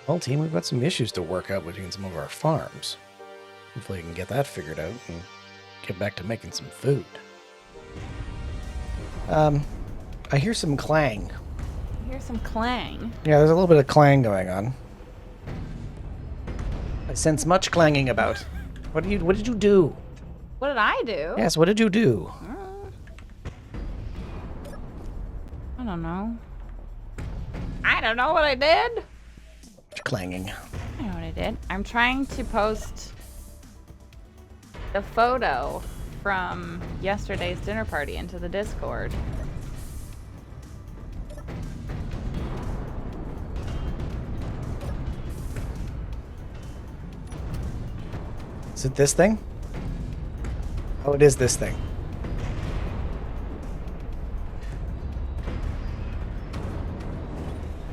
Well, team, we've got some issues to work out between some of our farms. Hopefully, we can get that figured out and get back to making some food. I hear some clang. I hear some clang. Yeah, there's a little bit of clang going on. I sense much clanging about. What did you do? What did I do? Yes, what did you do? I don't know. I don't know what I did. Clanging. I know what I did. I'm trying to post the photo from yesterday's dinner party into the Discord. Is it this thing? Oh, it is this thing.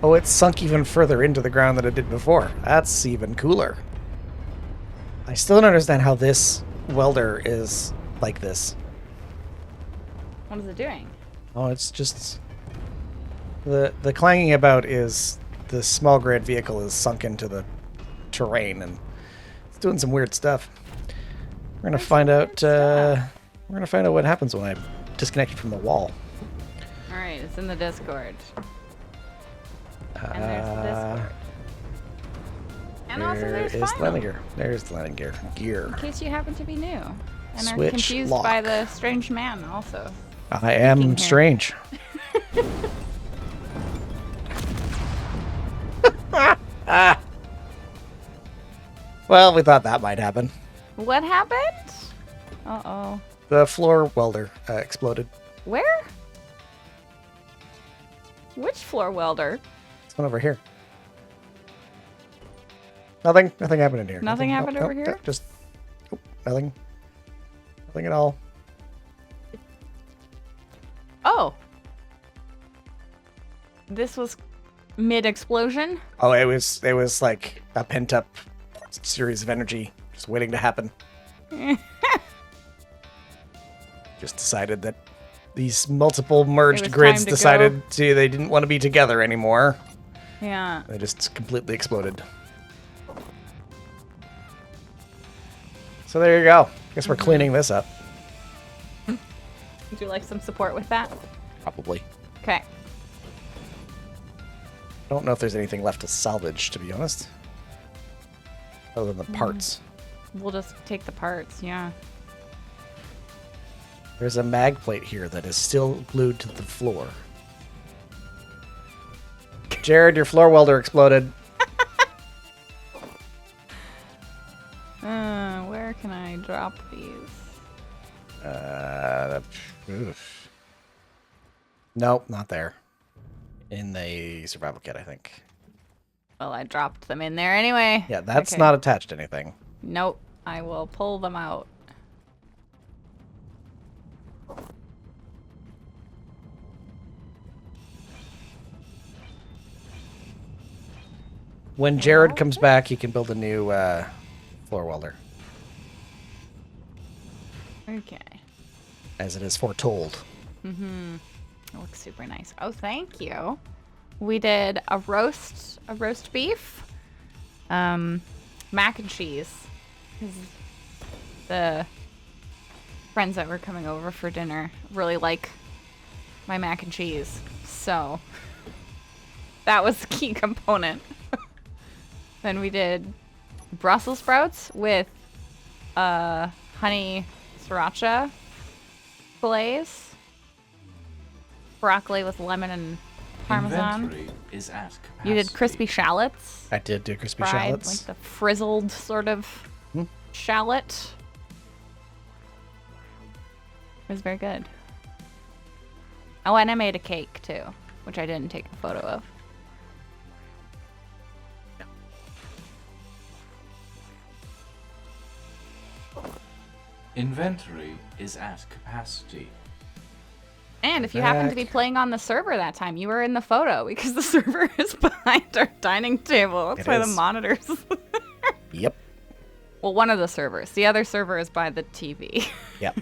Oh, it's sunk even further into the ground than it did before. That's even cooler. I still don't understand how this welder is like this. What is it doing? Oh, it's just... The clanging about is the small grade vehicle is sunk into the terrain and it's doing some weird stuff. We're gonna find out. We're gonna find out what happens when I disconnect it from the wall. All right, it's in the Discord. And there's the Discord. And also there's the Final. landing gear. There's the landing gear. In case you happen to be new and are Switch confused lock. by the strange man also. I am here. strange. Well, we thought that might happen. What happened? Uh-oh. The floor welder exploded. Where? Which floor welder? It's one over here. Nothing happened in here. Nothing happened over here? Just nothing. Nothing at all. Oh. This was mid-explosion? Oh, it was like a pent up series of energy just waiting to happen. Just decided that these multiple merged was grids time to decided they didn't want to be together anymore. Yeah. They just completely exploded. So there you go. Guess we're cleaning this up. Would you like some support with that? Probably. Okay. Don't know if there's anything left to salvage, to be honest. Other than the parts. We'll just take the parts, yeah. There's a mag plate here that is still glued to the floor. Jared, your floor welder exploded. Where can I drop these? Oof. Nope, not there. In the survival kit, I think. Well, I dropped them in there anyway. Yeah, that's Okay. not attached to anything. Nope. I will pull them out. When Jared comes back, he can build a new floor welder, Okay. as it is foretold. Mm-hmm. It looks super nice. Oh, thank you. We did a roast beef, mac and cheese. 'Cause the friends that were coming over for dinner really like my mac and cheese, so that was the key component. Then we did Brussels sprouts with honey sriracha fillets. Broccoli with lemon and parmesan. Inventory is at capacity. You did crispy shallots. I did do crispy Fried, shallots. like the frizzled sort of shallot. It was very good. Oh, and I made a cake too, which I didn't take a photo of. Inventory is at capacity. And if you happened to be playing on the server that time, you were in the photo because the server is behind our dining table. That's why the monitors. Yep. Well, one of the servers. The other server is by the TV. Yep.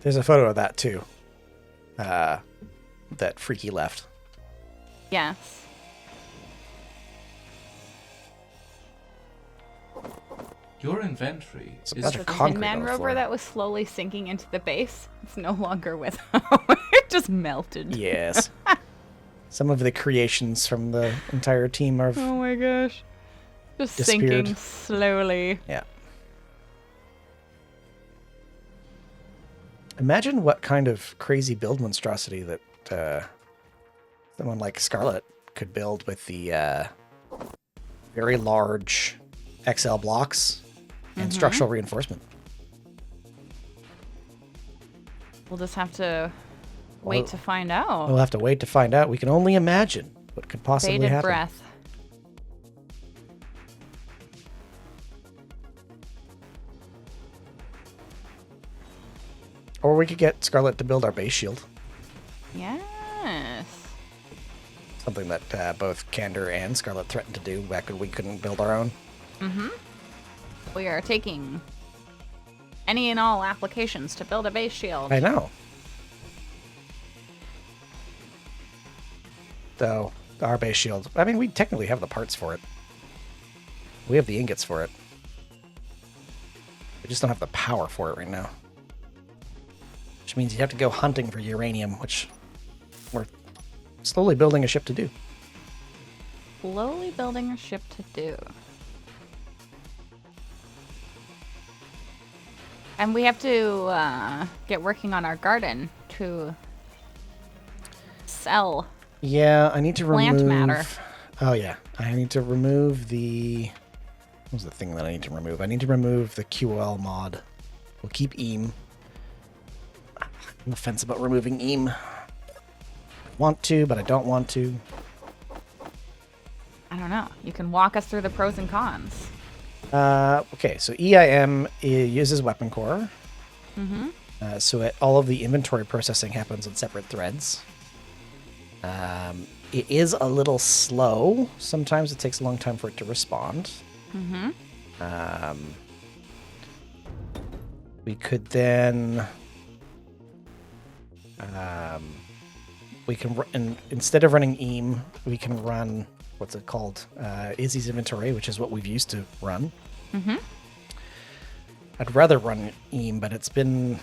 There's a photo of that too. That Freaky left. Yes. Your inventory It's is about The a Tin concrete Man on the rover floor. that was slowly sinking into the base. It's no longer with them. It just melted. Yes. Some of the creations from the entire team are. Oh my gosh. Just Disappeared. sinking slowly. Yeah. Imagine what kind of crazy build monstrosity that someone like Scarlet could build with the very large XL blocks and structural reinforcement. We'll just have to wait Well, to find out. We'll have to wait to find out. We can only imagine what could possibly Bated happen. breath. Or we could get Scarlet to build our base shield. Yes. Something that both Candor and Scarlet threatened to do back when we couldn't build our own. We are taking any and all applications to build a base shield. I know. Though, our base shield, I mean, we technically have the parts for it. We have the ingots for it. We just don't have the power for it right now. Which means you have to go hunting for uranium, which we're slowly building a ship to do. Slowly building a ship to do. And we have to get working on our garden to sell. Yeah, I need to remove... Plant matter. Oh, yeah. I need to remove the... What was the thing that I need to remove? I need to remove the QL mod. We'll keep EAM. I'm on the fence about removing EAM. I want to, but I don't want to. I don't know. You can walk us through the pros and cons. Okay, so EIM uses weapon core. So all of the inventory processing happens on separate threads. It is a little slow. Sometimes it takes a long time for it to respond. We could then... we can instead of running EAM, we can run what's it called? Izzy's inventory, which is what we've used to run. I'd rather run EAM, but it's been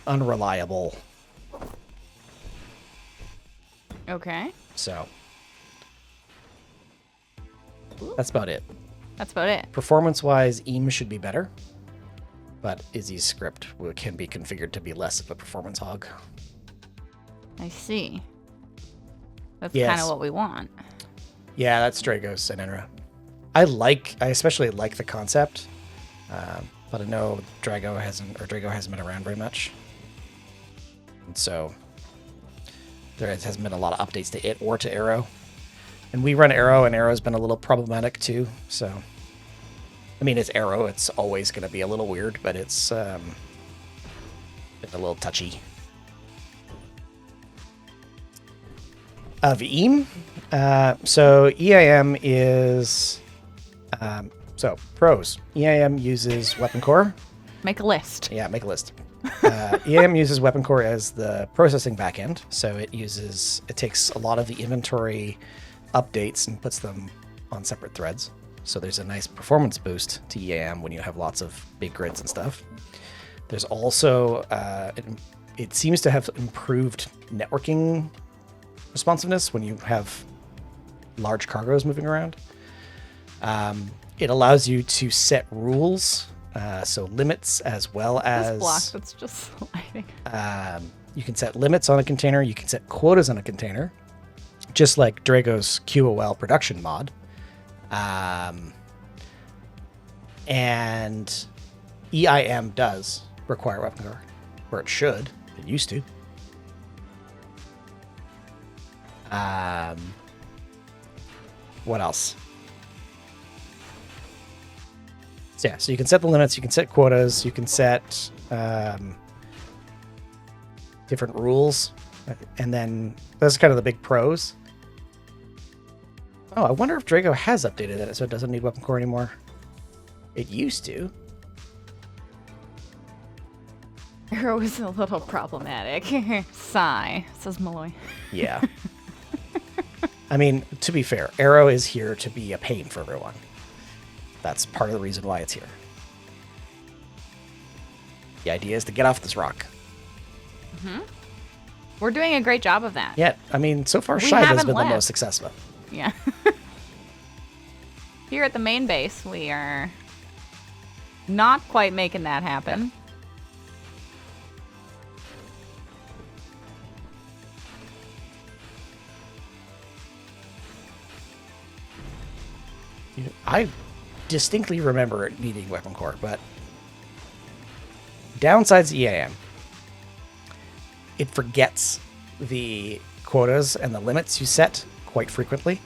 unreliable. Okay. So that's about it. That's about it. Performance-wise, EAM should be better, but Izzy's script can be configured to be less of a performance hog. I see. That's Yes. kind of what we want. Yeah, that's Dragos and Enra. I especially like the concept, but I know Drago hasn't been around very much, and so there hasn't been a lot of updates to it or to Arrow. And we run Arrow, and Arrow's been a little problematic too. So, I mean, it's Arrow; it's always going to be a little weird, but it's been a little touchy. Of EAM, so EIM is so pros. EIM uses weapon core. Make a list. Yeah, make a list. EIM uses weapon core as the processing backend, so it takes a lot of the inventory updates and puts them on separate threads. So there's a nice performance boost to EIM when you have lots of big grids and stuff. There's also it seems to have improved networking responsiveness when you have large cargoes moving around. It allows you to set rules, so limits as well as... This block that's just sliding. You can set limits on a container. You can set quotas on a container, just like Drago's QOL production mod. And EIM does require weapon core, or it should. It used to. What else? So yeah, so you can set the limits, you can set quotas, you can set different rules, and then those are kind of the big pros. Oh, I wonder if Drago has updated it so it doesn't need weapon core anymore. It used to. Arrow is a little problematic. Sigh, says Malloy. Yeah. I mean, to be fair, Arrow is here to be a pain for everyone. That's part of the reason why it's here. The idea is to get off this rock. We're doing a great job of that. Yeah, I mean, so far We Shiva's haven't been left. the most successful. Yeah. Here at the main base, we are not quite making that happen. I distinctly remember it needing weapon core, but downsides EAM. It forgets the quotas and the limits you set quite frequently.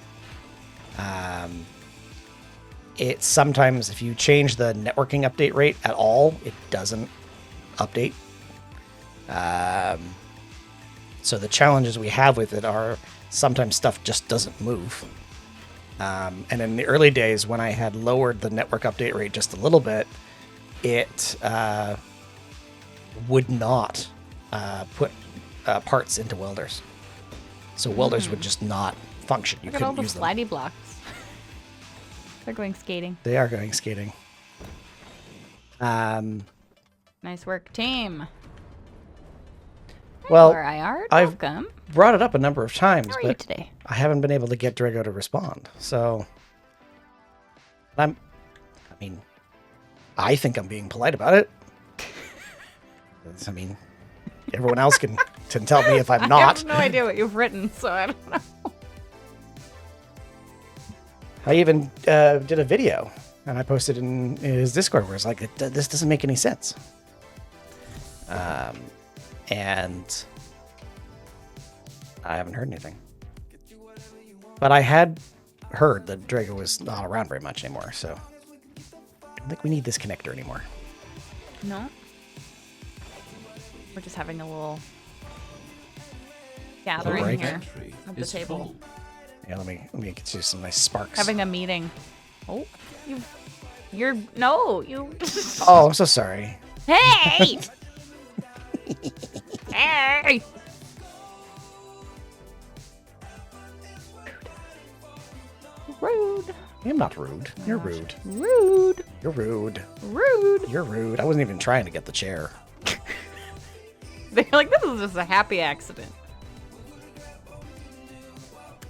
It sometimes, if you change the networking update rate at all, it doesn't update. So the challenges we have with it are sometimes stuff just doesn't move. And in the early days, when I had lowered the network update rate just a little bit, it would not put parts into welders. So welders would just not function. You Look at all couldn't the use them. slidey blocks. They're going skating. They are going skating. Nice work, team. Well, Or IR, I've welcome. brought it up a number of times, How are you but today? I haven't been able to get Drago to respond. So, I think I'm being polite about it. I mean, everyone else can tell me if I'm I not. have no idea what you've written, so I don't know. I even did a video, and I posted in his Discord where it's like, this doesn't make any sense. And I haven't heard anything. But I had heard that Drago was not around very much anymore, so I don't think we need this connector anymore. No. We're just having a little gathering break. here Inventory at the is table. full. Yeah, let me get you some nice sparks. Having a meeting. Oh, you. Oh, I'm so sorry. Hey! Hey! Rude. I'm not rude. You're rude. Rude. You're rude. Rude. You're rude. I wasn't even trying to get the chair. They're like, this is just a happy accident.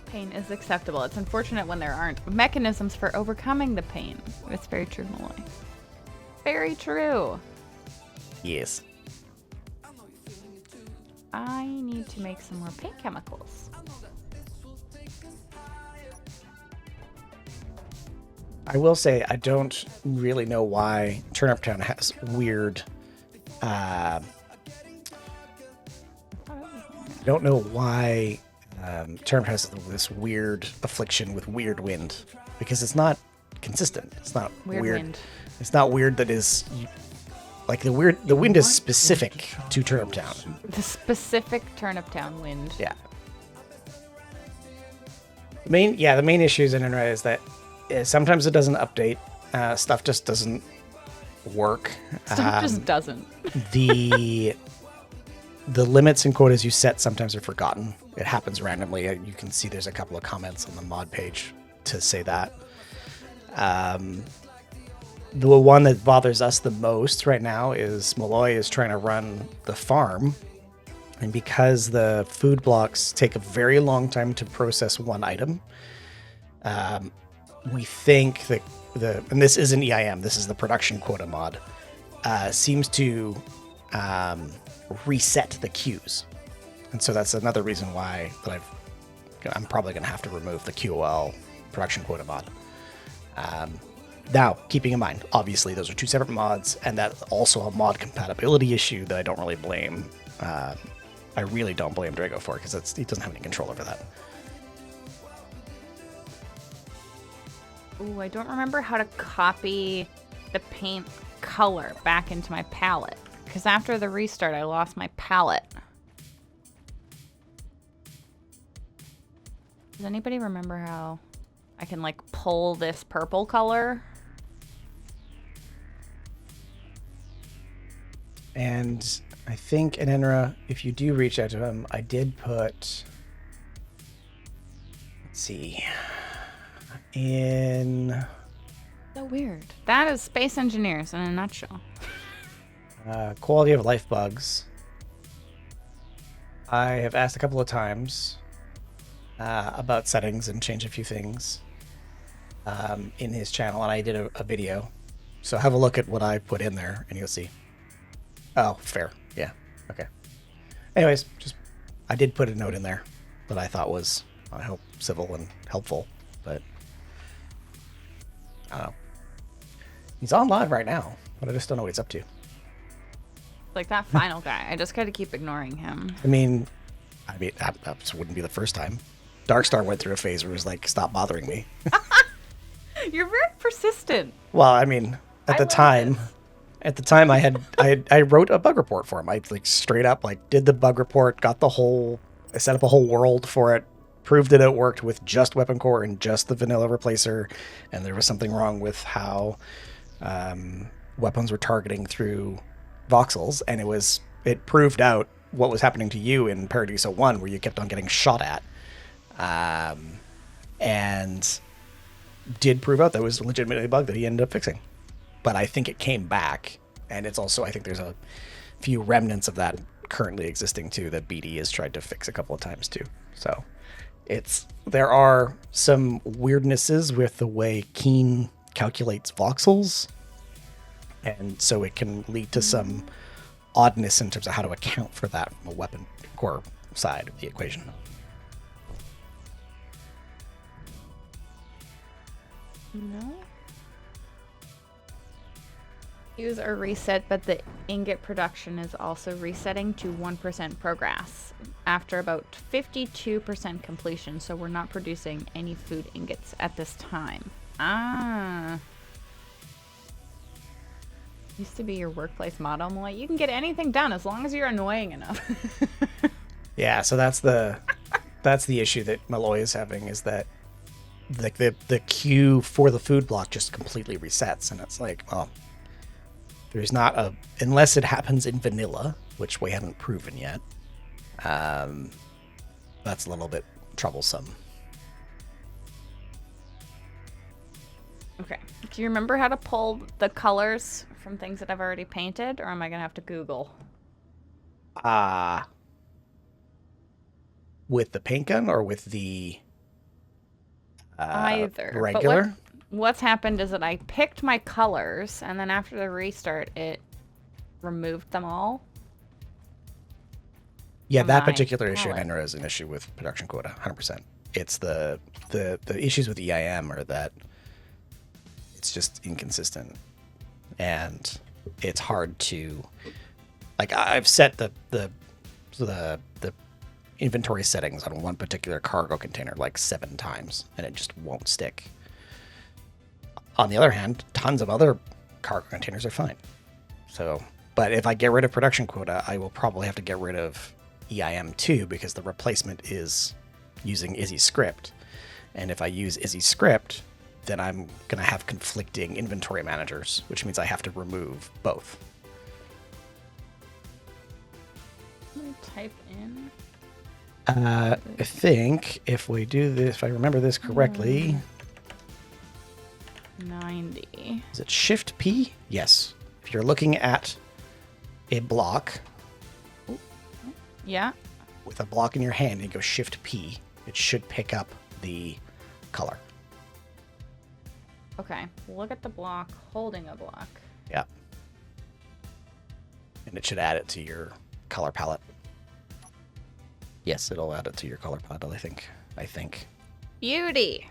Pain is acceptable. It's unfortunate when there aren't mechanisms for overcoming the pain. It's very true, Malloy. Very true. Yes. I need to make some more paint chemicals. I will say I don't really know why Turnip Town has weird. I don't know why Turnip has this weird affliction with weird wind, because it's not consistent. It's not Weird wind. It's not weird. That is like the wind is specific to Turnip Town. The specific Turnip Town wind. Yeah. The main issues in Internet is that sometimes it doesn't update. Stuff just doesn't work. Stuff just doesn't. The limits and quotas you set sometimes are forgotten. It happens randomly. You can see there's a couple of comments on the mod page to say that. The one that bothers us the most right now is Malloy is trying to run the farm. And because the food blocks take a very long time to process one item, we think that and this isn't EIM, this is the production quota mod, seems to reset the queues. And so that's another reason why that I'm probably going to have to remove the QOL production quota mod. Now, keeping in mind, obviously those are two separate mods, and that's also a mod compatibility issue that I don't really blame. I really don't blame Drago for, because he doesn't have any control over that. Ooh, I don't remember how to copy the paint color back into my palette. Because after the restart, I lost my palette. Does anybody remember how I can, like, pull this purple color? And I think, Enenra, if you do reach out to him, I did put... Let's see. In... So weird. That is space engineers in a nutshell. Quality of life bugs. I have asked a couple of times about settings and changed a few things in his channel, and I did a video. So have a look at what I put in there, and you'll see. Oh, fair. Yeah. Okay. Anyways, I did put a note in there that I thought was, I hope, civil and helpful, but I don't know. He's on live right now, but I just don't know what he's up to. Like that final guy. I just gotta keep ignoring him. I mean, that wouldn't be the first time. Darkstar went through a phase where it was like, stop bothering me. You're very persistent. Well, I mean, at the time, I wrote a bug report for him. I like straight up like did the bug report, got I set up a whole world for it, proved that it worked with just weapon core and just the vanilla replacer, and there was something wrong with how weapons were targeting through voxels, and it proved out what was happening to you in Paradiso 1, where you kept on getting shot at, and did prove out that was legitimately a bug that he ended up fixing. But I think it came back, and it's also, I think there's a few remnants of that currently existing too that BD has tried to fix a couple of times too. So there are some weirdnesses with the way Keen calculates voxels, and so it can lead to some oddness in terms of how to account for that from a weapon core side of the equation. No. Use or reset, but the ingot production is also resetting to 1% progress after about 52% completion, so we're not producing any food ingots at this time. Ah. Used to be your workplace motto. I'm like, you can get anything done as long as you're annoying enough. Yeah, so that's the issue that Malloy is having, is that like the queue for the food block just completely resets, and it's like, well, there's not unless it happens in vanilla, which we haven't proven yet. That's a little bit troublesome. Okay. Do you remember how to pull the colors from things that I've already painted, or am I gonna have to Google? With the paint gun or with the Either. regular? But what's happened is that I picked my colors, and then after the restart, it removed them all. Yeah, from that my particular issue in palette. Enra is an issue with production quota, 100%. It's the issues with EIM are that it's just inconsistent, and it's hard to, like, I've set the inventory settings on one particular cargo container like 7 times, and it just won't stick. On the other hand, tons of other cargo containers are fine. So, but if I get rid of production quota, I will probably have to get rid of EIM too, because the replacement is using Izzy script. And if I use Izzy script, then I'm going to have conflicting inventory managers, which means I have to remove both. Let me type in. I think if we do this, if I remember this correctly, 90. is it Shift P? Yes. If you're looking at a block Yeah. with a block in your hand and you go Shift P, it should pick up the color. Okay. Look at the block holding a block. Yeah. And it should add it to your color palette. Yes, it'll add it to your color palette, I think. Beauty.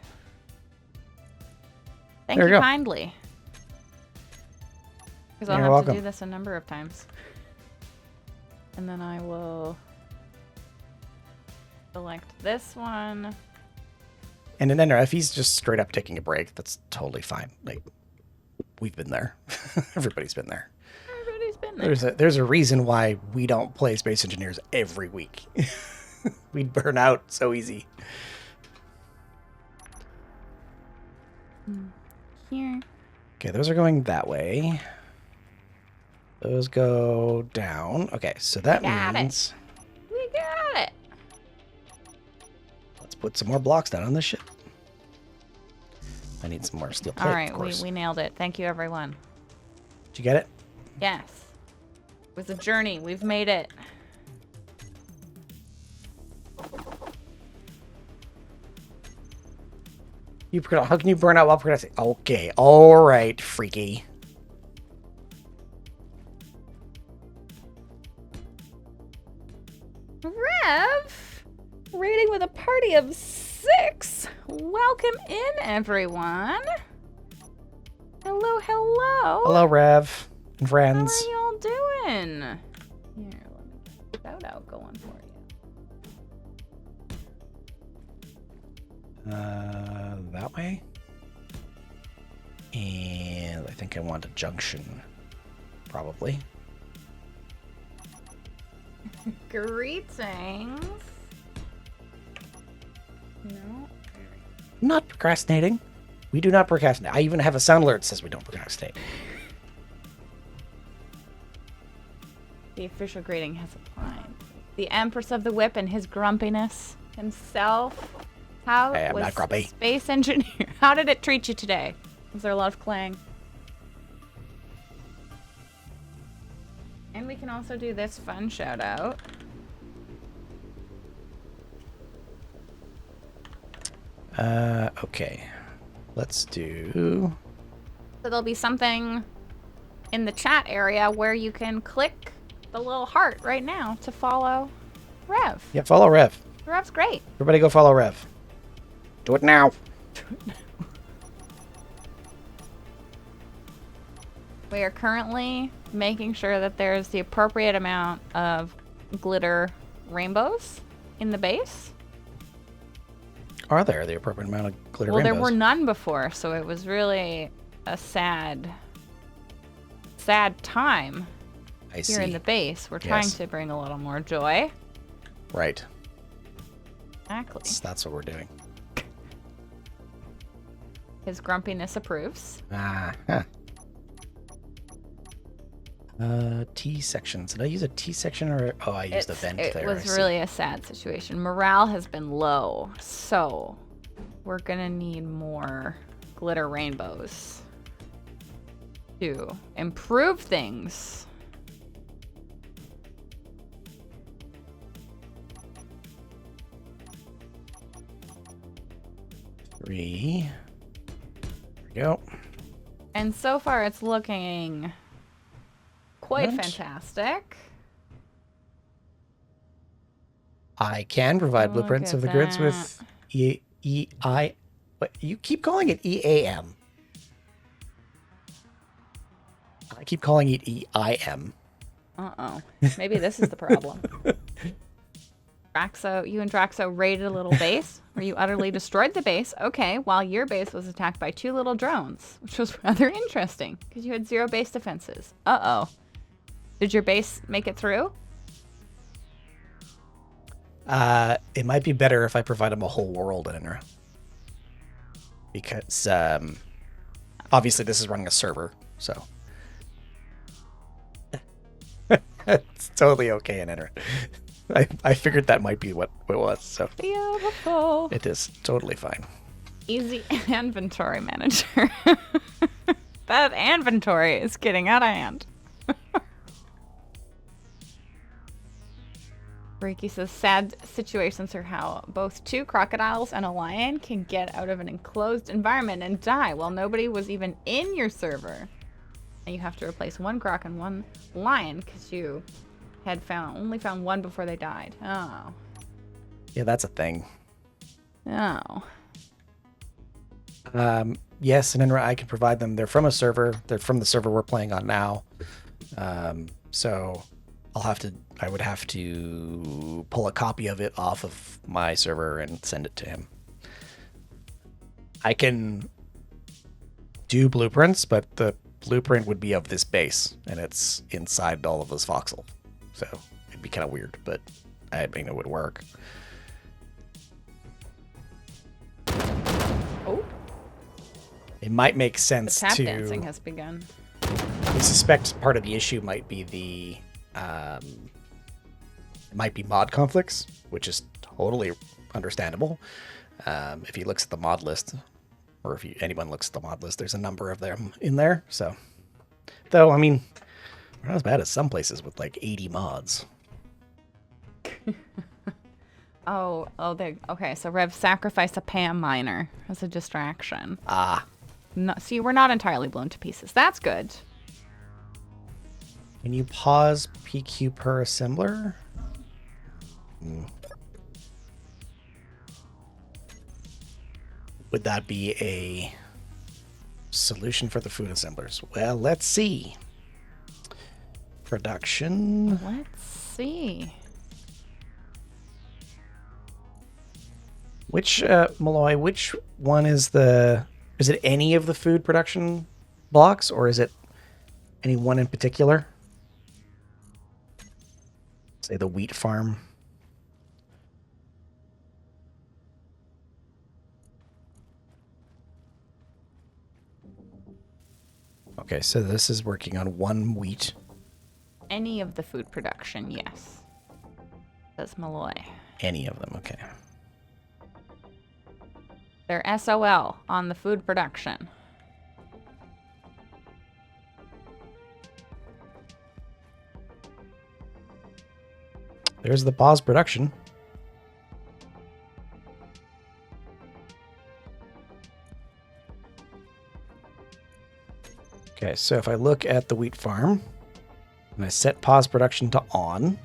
Thank There you you go. kindly. Because I'll You're have welcome. to do this a number of times. And then I will select this one. And in Enra, if he's just straight up taking a break, that's totally fine. Like, we've been there. Everybody's been there. Everybody's been there. There's a reason why we don't play Space Engineers every week. We'd burn out so easy. Here. Okay, those are going that way. Those go down. Okay, so that Got it. means We got it. let's put some more blocks down on this ship. I need some more steel plate, All of right, course. we nailed it. Thank you, everyone. Did you get it? Yes. It was a journey. We've made it. How can you burn out while progressing? Okay, all right, freaky. Rev, raiding with a party of 6. Welcome in, everyone. Hello, hello. Hello, Rev and How friends. are y'all doing? Here, let me get a shout out going for you. That way. And I think I want a junction, probably. Greetings. No. Not procrastinating. We do not procrastinate. I even have a sound alert that says we don't procrastinate. The official greeting has applied. The Empress of the Whip and his grumpiness himself. How Hey, I'm was not grumpy. Space Engineer? How did it treat you today? Was there a lot of clang? And we can also do this fun shout out. Okay. Let's do... So there'll be something in the chat area where you can click the little heart right now to follow Rev. Yeah, follow Rev. Rev's great. Everybody go follow Rev. Do it now. We are currently making sure that there's the appropriate amount of glitter rainbows in the base. Are there the appropriate amount of glitter Well, rainbows? there were none before, so it was really a sad time I see. here in the base. We're trying Yes. to bring a little more joy. Right. Exactly. That's what we're doing. His grumpiness approves. Huh. T sections. Did I use a T section or... Oh, I used a vent It there. was I see. really a sad situation. Morale has been low, so we're gonna need more glitter rainbows to improve things. Three. There we go. And so far, it's looking quite What? fantastic. I can provide Look blueprints at of the grids with EI. What, you keep calling it EAM. I keep calling it EIM. Uh-oh. Maybe this is the problem. Draxo, you and Draxo raided a little base where you utterly destroyed the base. Okay, while your base was attacked by 2 little drones, which was rather interesting because you had 0 base defenses. Uh-oh. Did your base make it through? It might be better if I provide them a whole world in Inra. Because, obviously this is running a server, so. It's totally okay in Inra. I figured that might be what it was, so. Beautiful. It is totally fine. Easy inventory manager. That inventory is getting out of hand. Reiki says, sad situations are how both 2 crocodiles and a lion can get out of an enclosed environment and die while nobody was even in your server. And you have to replace 1 croc and 1 lion because you had only found 1 before they died. Oh. Yeah, that's a thing. Oh. Yes, in Inra I can provide them. They're from a server. They're from the server we're playing on now. So I would have to pull a copy of it off of my server and send it to him. I can do blueprints, but the blueprint would be of this base, and it's inside all of this voxel. So it'd be kind of weird, but I mean, it would work. Oh. It might make The sense tap to... dancing has begun. I suspect part of the issue might be mod conflicts, which is totally understandable. If he looks at the mod list, or if anyone looks at the mod list, there's a number of them in there. So, though, I mean, we're not as bad as some places with like 80 mods. Okay, so Rev sacrificed a Pam miner as a distraction. Ah. No, see, we're not entirely blown to pieces. That's good. Can you pause PQ per assembler? Would that be a solution for the food assemblers? Well, let's see. Production. Let's see. Which, Malloy, which one is is it any of the food production blocks, or is it any one in particular? Say the wheat farm. Okay, so this is working on one wheat. Any of the food production, yes. Says Malloy. Any of them, okay. They're SOL on the food production. There's the pause production. Okay, so if I look at the wheat farm, and I set pause production to on,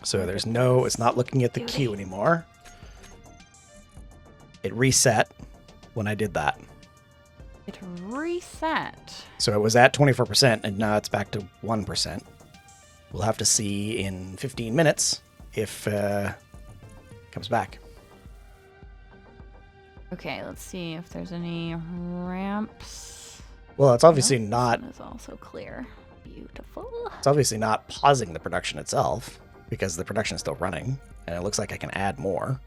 so there's no, it's not looking at the queue anymore. It reset when I did that. It reset. So it was at 24%, and now it's back to 1%. We'll have to see in 15 minutes if it comes back. Okay, let's see if there's any ramps. Well, it's obviously not. This one is also clear. Beautiful. It's obviously not pausing the production itself because the production is still running, and it looks like I can add more.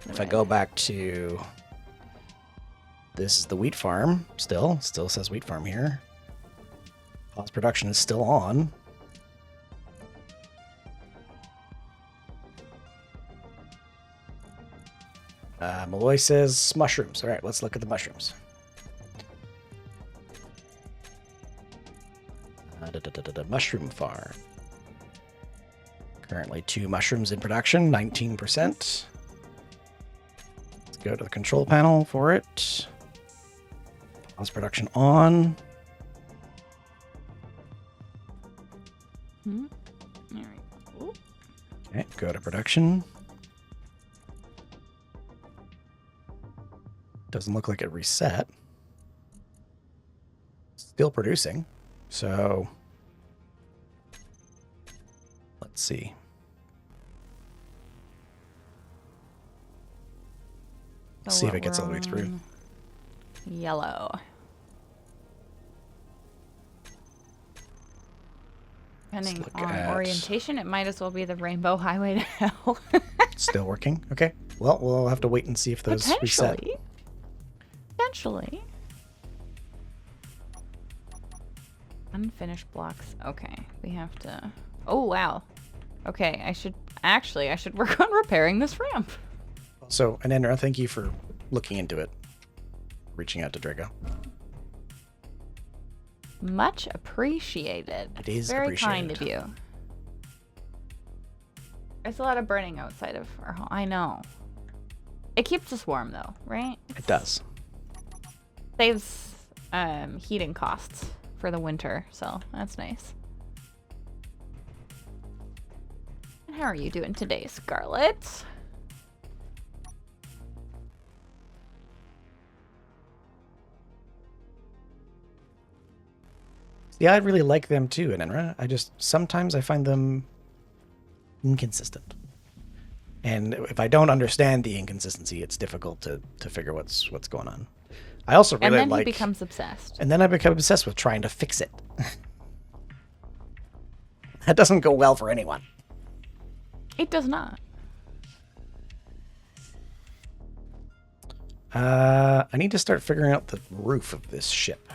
If I go back to this is the wheat farm, still says wheat farm here. Pause production is still on. Malloy says mushrooms. All right, let's look at the mushrooms. Mushroom farm. Currently 2 mushrooms in production, 19%. Let's go to the control panel for it. Pause production on. There we go. Okay, go to production. Doesn't look like it reset. Still producing. So let's see. Let's see if it gets all the way through. Yellow. Depending on orientation, it might as well be the Rainbow Highway to Hell. Still working? Okay. Well, we'll have to wait and see if those reset. Potentially. Unfinished blocks. Okay, we have to... Oh, wow. Okay, I should work on repairing this ramp. So, Anandra, thank you for looking into it. Reaching out to Drago. Much appreciated. It is very appreciated. kind of you. There's a lot of burning outside of our home. I know. It keeps us warm, though, right? It does. Saves heating costs for the winter, so that's nice. And how are you doing today, Scarlet? Yeah, I really like them too, Anandra. Sometimes I find them inconsistent. And if I don't understand the inconsistency, it's difficult to figure what's going on. I also really like... And then he becomes obsessed. And then I become obsessed with trying to fix it. That doesn't go well for anyone. It does not. I need to start figuring out the roof of this ship.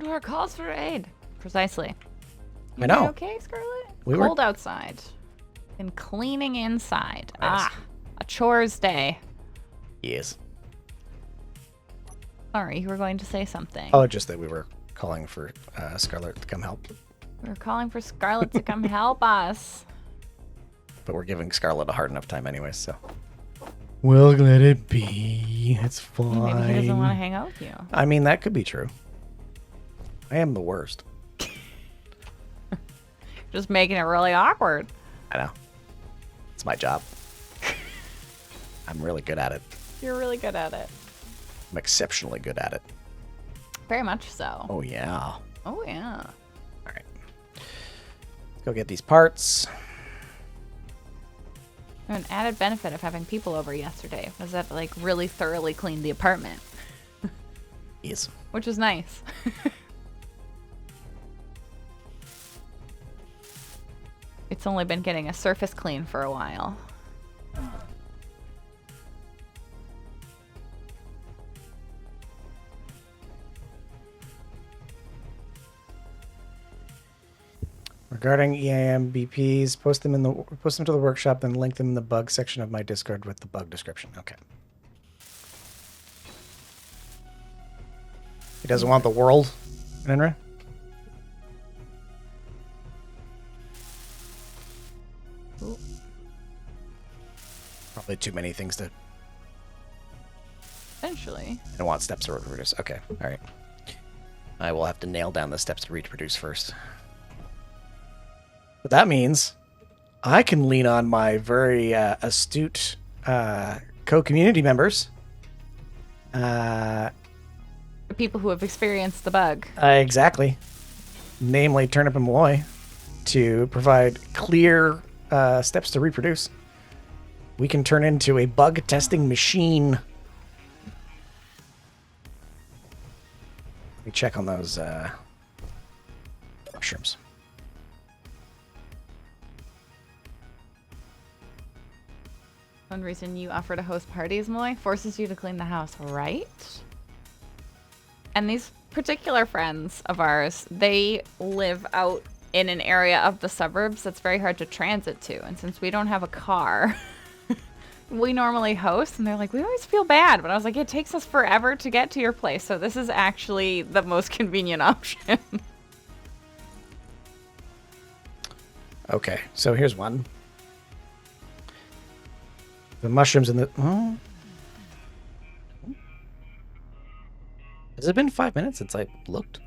to our calls for aid. Precisely. I know. You okay, Scarlet? We were- Cold outside. And cleaning inside. Yes. A chores day. Yes. Sorry, you were going to say something. Oh, just that we were calling for Scarlet to come help. We were calling for Scarlet to come help us. But we're giving Scarlet a hard enough time anyway, so. Well, let it be. It's fine. Maybe he doesn't want to hang out with you. I mean, that could be true. I am the worst. Just making it really awkward. I know. It's my job. I'm really good at it. You're really good at it. I'm exceptionally good at it. Very much so. Oh, yeah. Oh, yeah. All right. Let's go get these parts. An added benefit of having people over yesterday was that, like, really thoroughly cleaned the apartment. Yes. Which was nice. It's only been getting a surface clean for a while. Regarding EAM BPs, post them to the workshop, then link them in the bug section of my Discord with the bug description. Okay. He doesn't want the world, Enra? Ooh. Probably too many things to. Essentially. I don't want steps to reproduce. Okay, all right. I will have to nail down the steps to reproduce first. But that means I can lean on my very astute co-community members. The people who have experienced the bug. Exactly. Namely, Turnip and Malloy, to provide clear steps to reproduce. We can turn into a bug testing machine. Let me check on those mushrooms. One reason you offer to host parties, Malloy, forces you to clean the house, right? And these particular friends of ours, they live out in an area of the suburbs that's very hard to transit to. And since we don't have a car, we normally host, and they're like, we always feel bad. But I was like, it takes us forever to get to your place, so this is actually the most convenient option. Okay, so here's one. The mushrooms in the... Oh. Has it been 5 minutes since I looked?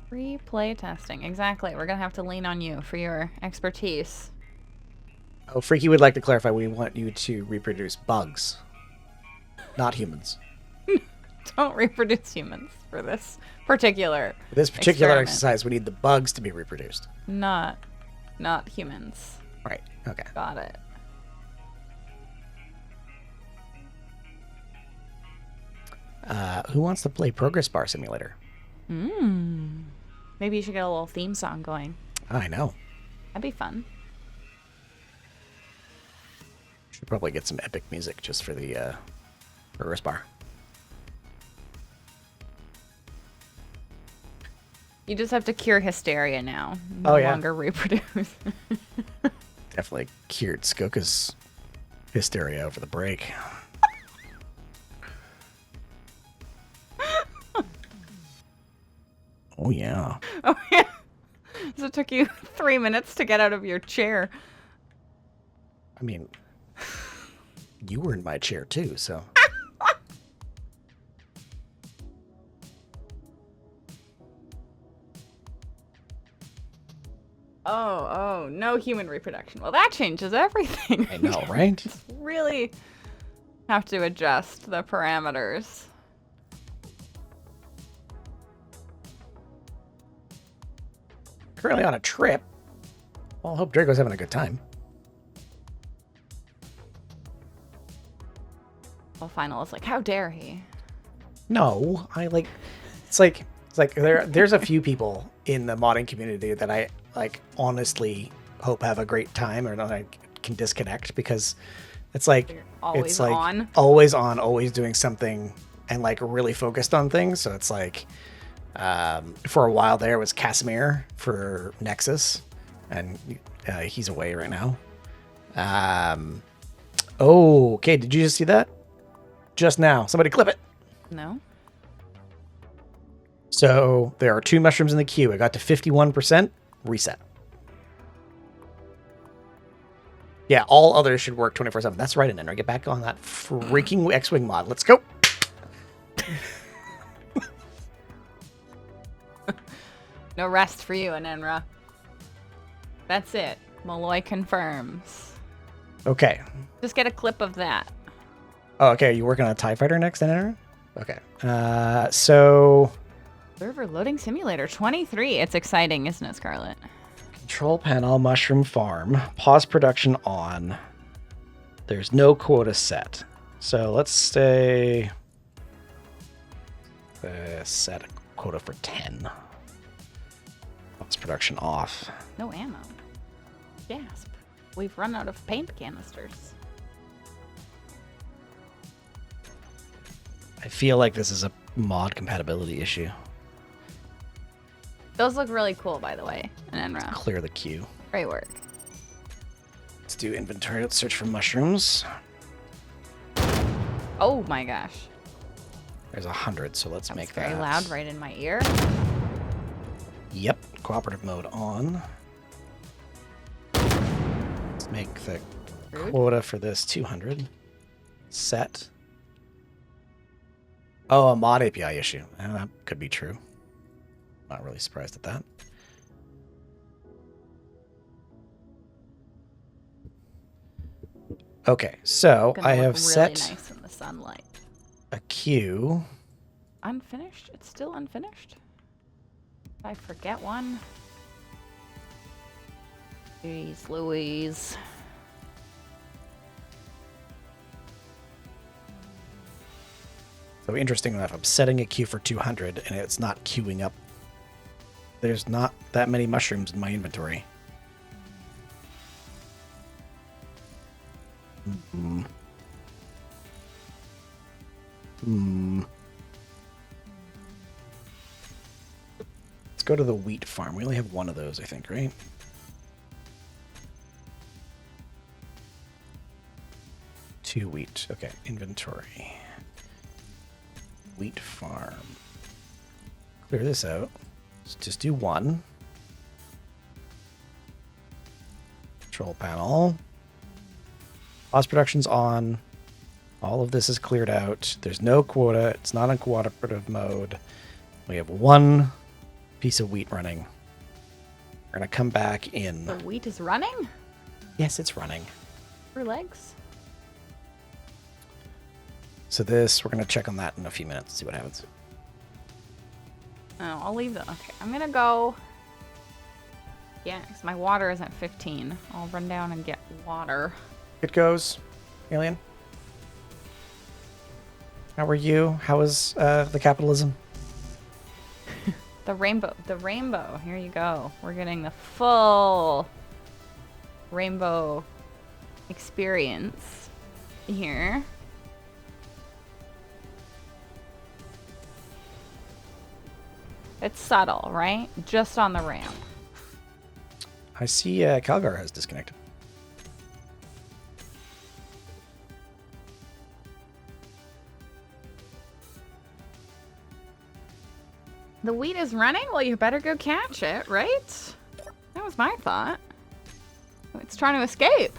Free play testing. Exactly. We're going to have to lean on you for your expertise. Oh, Freaky would like to clarify, we want you to reproduce bugs, not humans. Don't reproduce humans for this particular For this particular experiment. exercise, we need the bugs to be reproduced. Not humans. Right, okay. Got it. Who wants to play Progress Bar Simulator? Maybe you should get a little theme song going. I know. That'd be fun. Should probably get some epic music just for the Progress Bar. You just have to cure hysteria now. Oh, No yeah. longer reproduce. Definitely cured Skoka's hysteria over the break. Oh, yeah. Oh, yeah. So it took you 3 minutes to get out of your chair. I mean, you were in my chair too, so. Oh, no human reproduction. Well, that changes everything. I know, right? Really have to adjust the parameters. Currently on a trip. Well, I hope Draco's having a good time. Well, final is like, how dare he? No, it's like there's a few people in the modding community that I honestly hope have a great time or not can disconnect because it's like You're always it's like on. always on, always doing something and like really focused on things. So it's like For a while there was Casimir for Nexus, and he's away right now. Oh, okay. Did you just see that? Just now. Somebody clip it. No. So there are 2 mushrooms in the queue. It got to 51%. Reset. Yeah, all others should work 24/7. That's right, Anenra. Get back on that freaking X-Wing mod. Let's go. No rest for you, Anenra. That's it. Malloy confirms. Okay. Just get a clip of that. Oh, okay. Are you working on a TIE fighter next, Anenra? Okay. So... Server loading simulator 23. It's exciting, isn't it, Scarlet? Control panel, mushroom farm. Pause production on. There's no quota set. So let's say... set a quota for 10. Pause production off. No ammo. Gasp. We've run out of paint canisters. I feel like this is a mod compatibility issue. Those look really cool, by the way, Anenra. Clear the queue. Great work. Let's do inventory. Let's search for mushrooms. Oh my gosh. There's 100, so let's That was make that. very loud right in my ear. Yep. Cooperative mode on. Let's make the Rude. quota for this 200. Set. Oh, a mod API issue. That could be true. Not really surprised at that. Okay, so Gonna I look have really set nice in the sunlight. a queue. Unfinished? It's still unfinished? Did I forget one? Jeez Louise. So interesting enough, I'm setting a queue for 200 and it's not queuing up. There's not that many mushrooms in my inventory. Let's go to the wheat farm. We only have one of those, I think, right? Two wheat. Okay, inventory. Wheat farm. Clear this out. Let's just do one. Control panel. Pause production's on. All of this is cleared out. There's no quota. It's not in cooperative mode. We have one piece of wheat running. We're going to come back in. The wheat is running? Yes, it's running. For legs? So this, we're going to check on that in a few minutes, see what happens. Oh, I'll leave the... Okay, I'm gonna go... Yeah, because my water is at 15. I'll run down and get water. It goes, Alien. How are you? How is the capitalism? The rainbow. Here you go. We're getting the full rainbow experience here. It's subtle, right? Just on the ramp. I see Calgar has disconnected. The wheat is running? Well, you better go catch it, right? That was my thought. It's trying to escape.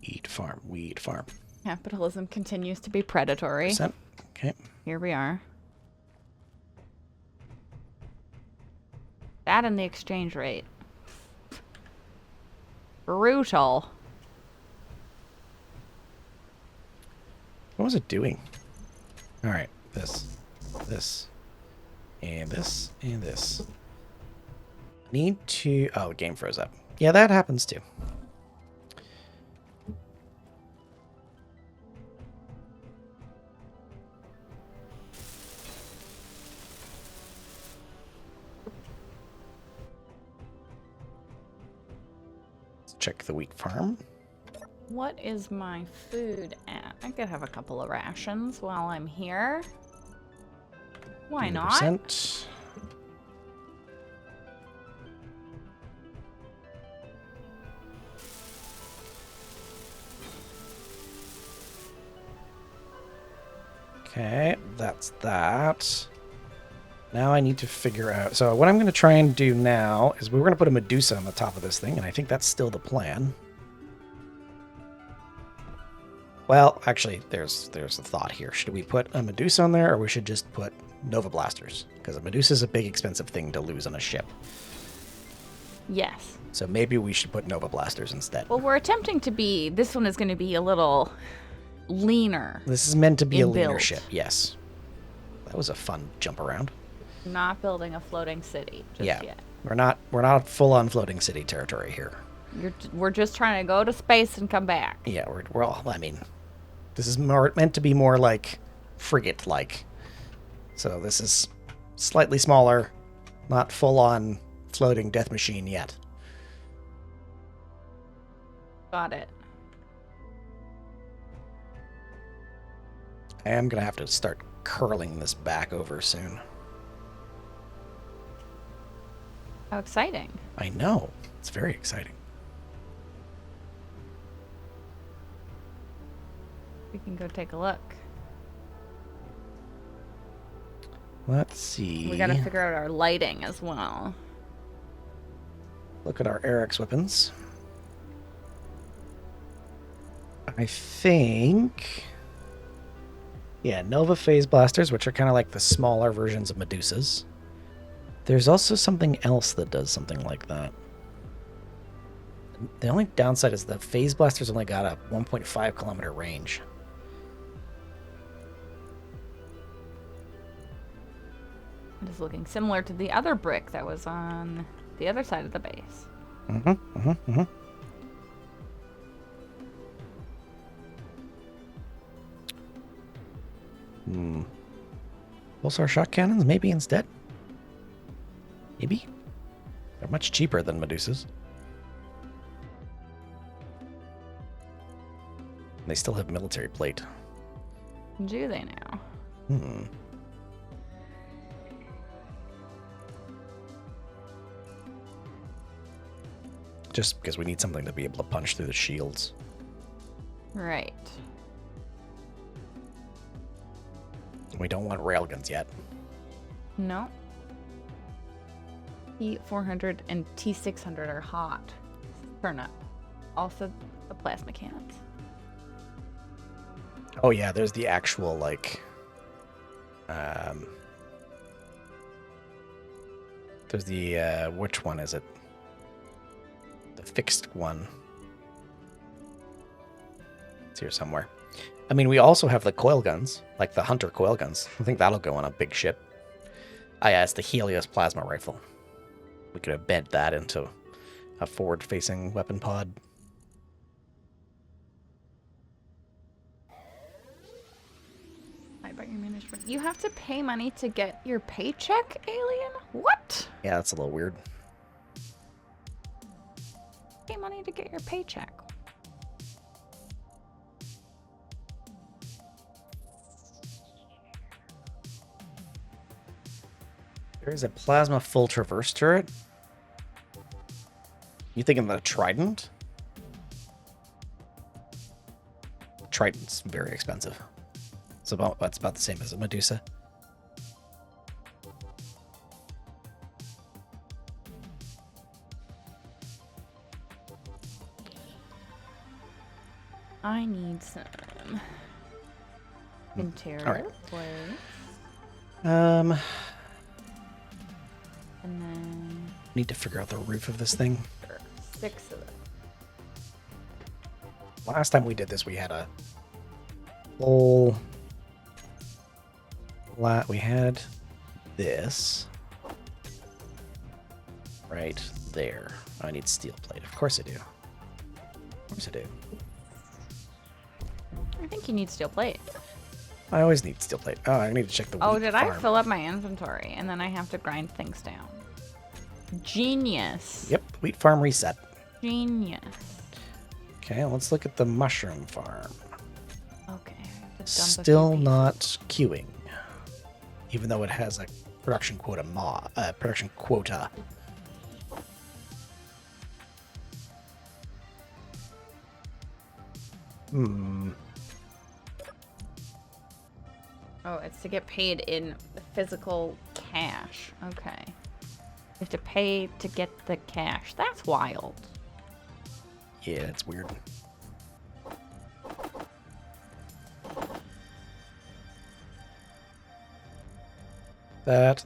Wheat farm, wheat farm. Capitalism continues to be predatory. Percent. Okay. Here we are. That and the exchange rate. Brutal. What was it doing? All right, this, and this, and this. Need to... Oh, the game froze up. Yeah, that happens too. Let's check the wheat farm. What is my food at? I could have a couple of rations while I'm here. Why not? 100%. Okay, that's that. Now I need to figure out... So what I'm going to try and do now is we're going to put a Medusa on the top of this thing, and I think that's still the plan. Well, actually, there's a thought here. Should we put a Medusa on there, or we should just put Nova Blasters? Because a Medusa is a big, expensive thing to lose on a ship. Yes. So maybe we should put Nova Blasters instead. Well, we're attempting to be... This one is going to be a little leaner. This is meant to be a in leaner build. ship, yes. That was a fun jump around. Not building a floating city just Yeah. yet. We're not full-on floating city territory here. We're just trying to go to space and come back. Yeah, we're all... I mean, this is meant to be more like frigate-like. So this is slightly smaller, not full-on floating death machine yet. Got it. I am going to have to start curling this back over soon. How exciting. I know. It's very exciting. We can go take a look. Let's see. We gotta figure out our lighting as well. Look at our Eric's weapons. I think... Yeah, Nova Phase Blasters, which are kind of like the smaller versions of Medusas. There's also something else that does something like that. The only downside is the Phase Blasters only got a 1.5 kilometer range. It is looking similar to the other brick that was on the other side of the base. Pulsar shot cannons, maybe instead? Maybe? They're much cheaper than Medusas. They still have military plate. Do they now? Just because we need something to be able to punch through the shields. Right. We don't want railguns yet. No. T400 and T600 are hot. Turn up. Also, the plasma cannons. Oh yeah, there's the actual, like... there's the, which one is it? The fixed one. It's here somewhere. I mean, we also have the coil guns, like the Hunter coil guns. I think that'll go on a big ship. Ah, yeah, it's the Helios plasma rifle. We could embed that into a forward-facing weapon pod. About your management. You have to pay money to get your paycheck, alien? What? Yeah, that's a little weird. Pay money to get your paycheck. There is a plasma full traverse turret. You thinking the Trident? Trident's very expensive. That's about the same as a Medusa. I need some interior All right. plates. And then need to figure out the roof of this thing. 6 of them. Last time we did this, we had a whole lot. We had this right there. I need steel plate. Of course I do. Of course I do. I think you need steel plate. I always need steel plate. Oh, I need to check the Oh, wheat did farm. I fill up my inventory and then I have to grind things down? Genius. Yep, wheat farm reset. Genius. Okay, let's look at the mushroom farm. Okay. I have to dump a few Still pieces. not queuing. even though it has a production quota. Hmm. Oh, it's to get paid in physical cash. Okay. You have to pay to get the cash. That's wild. Yeah, that's weird. That.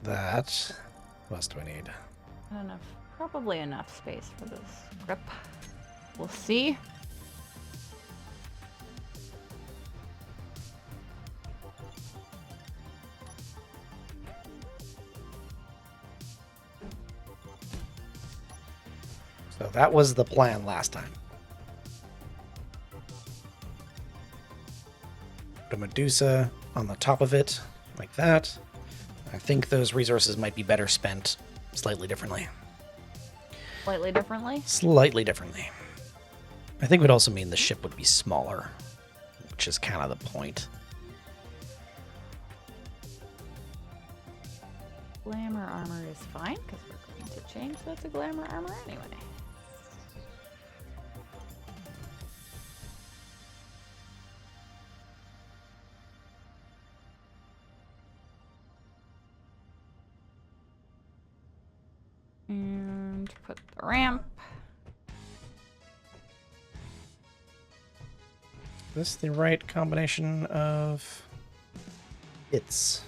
What else do I need? Not enough. Probably enough space for this grip. We'll see. So that was the plan last time. Put a Medusa on the top of it, like that. I think those resources might be better spent slightly differently. Slightly differently? Slightly differently. I think it would also mean the ship would be smaller, which is kind of the point. Glamour armor is fine, because we're going to change that to glamour armor anyway. And put the ramp. Is this the right combination of bits?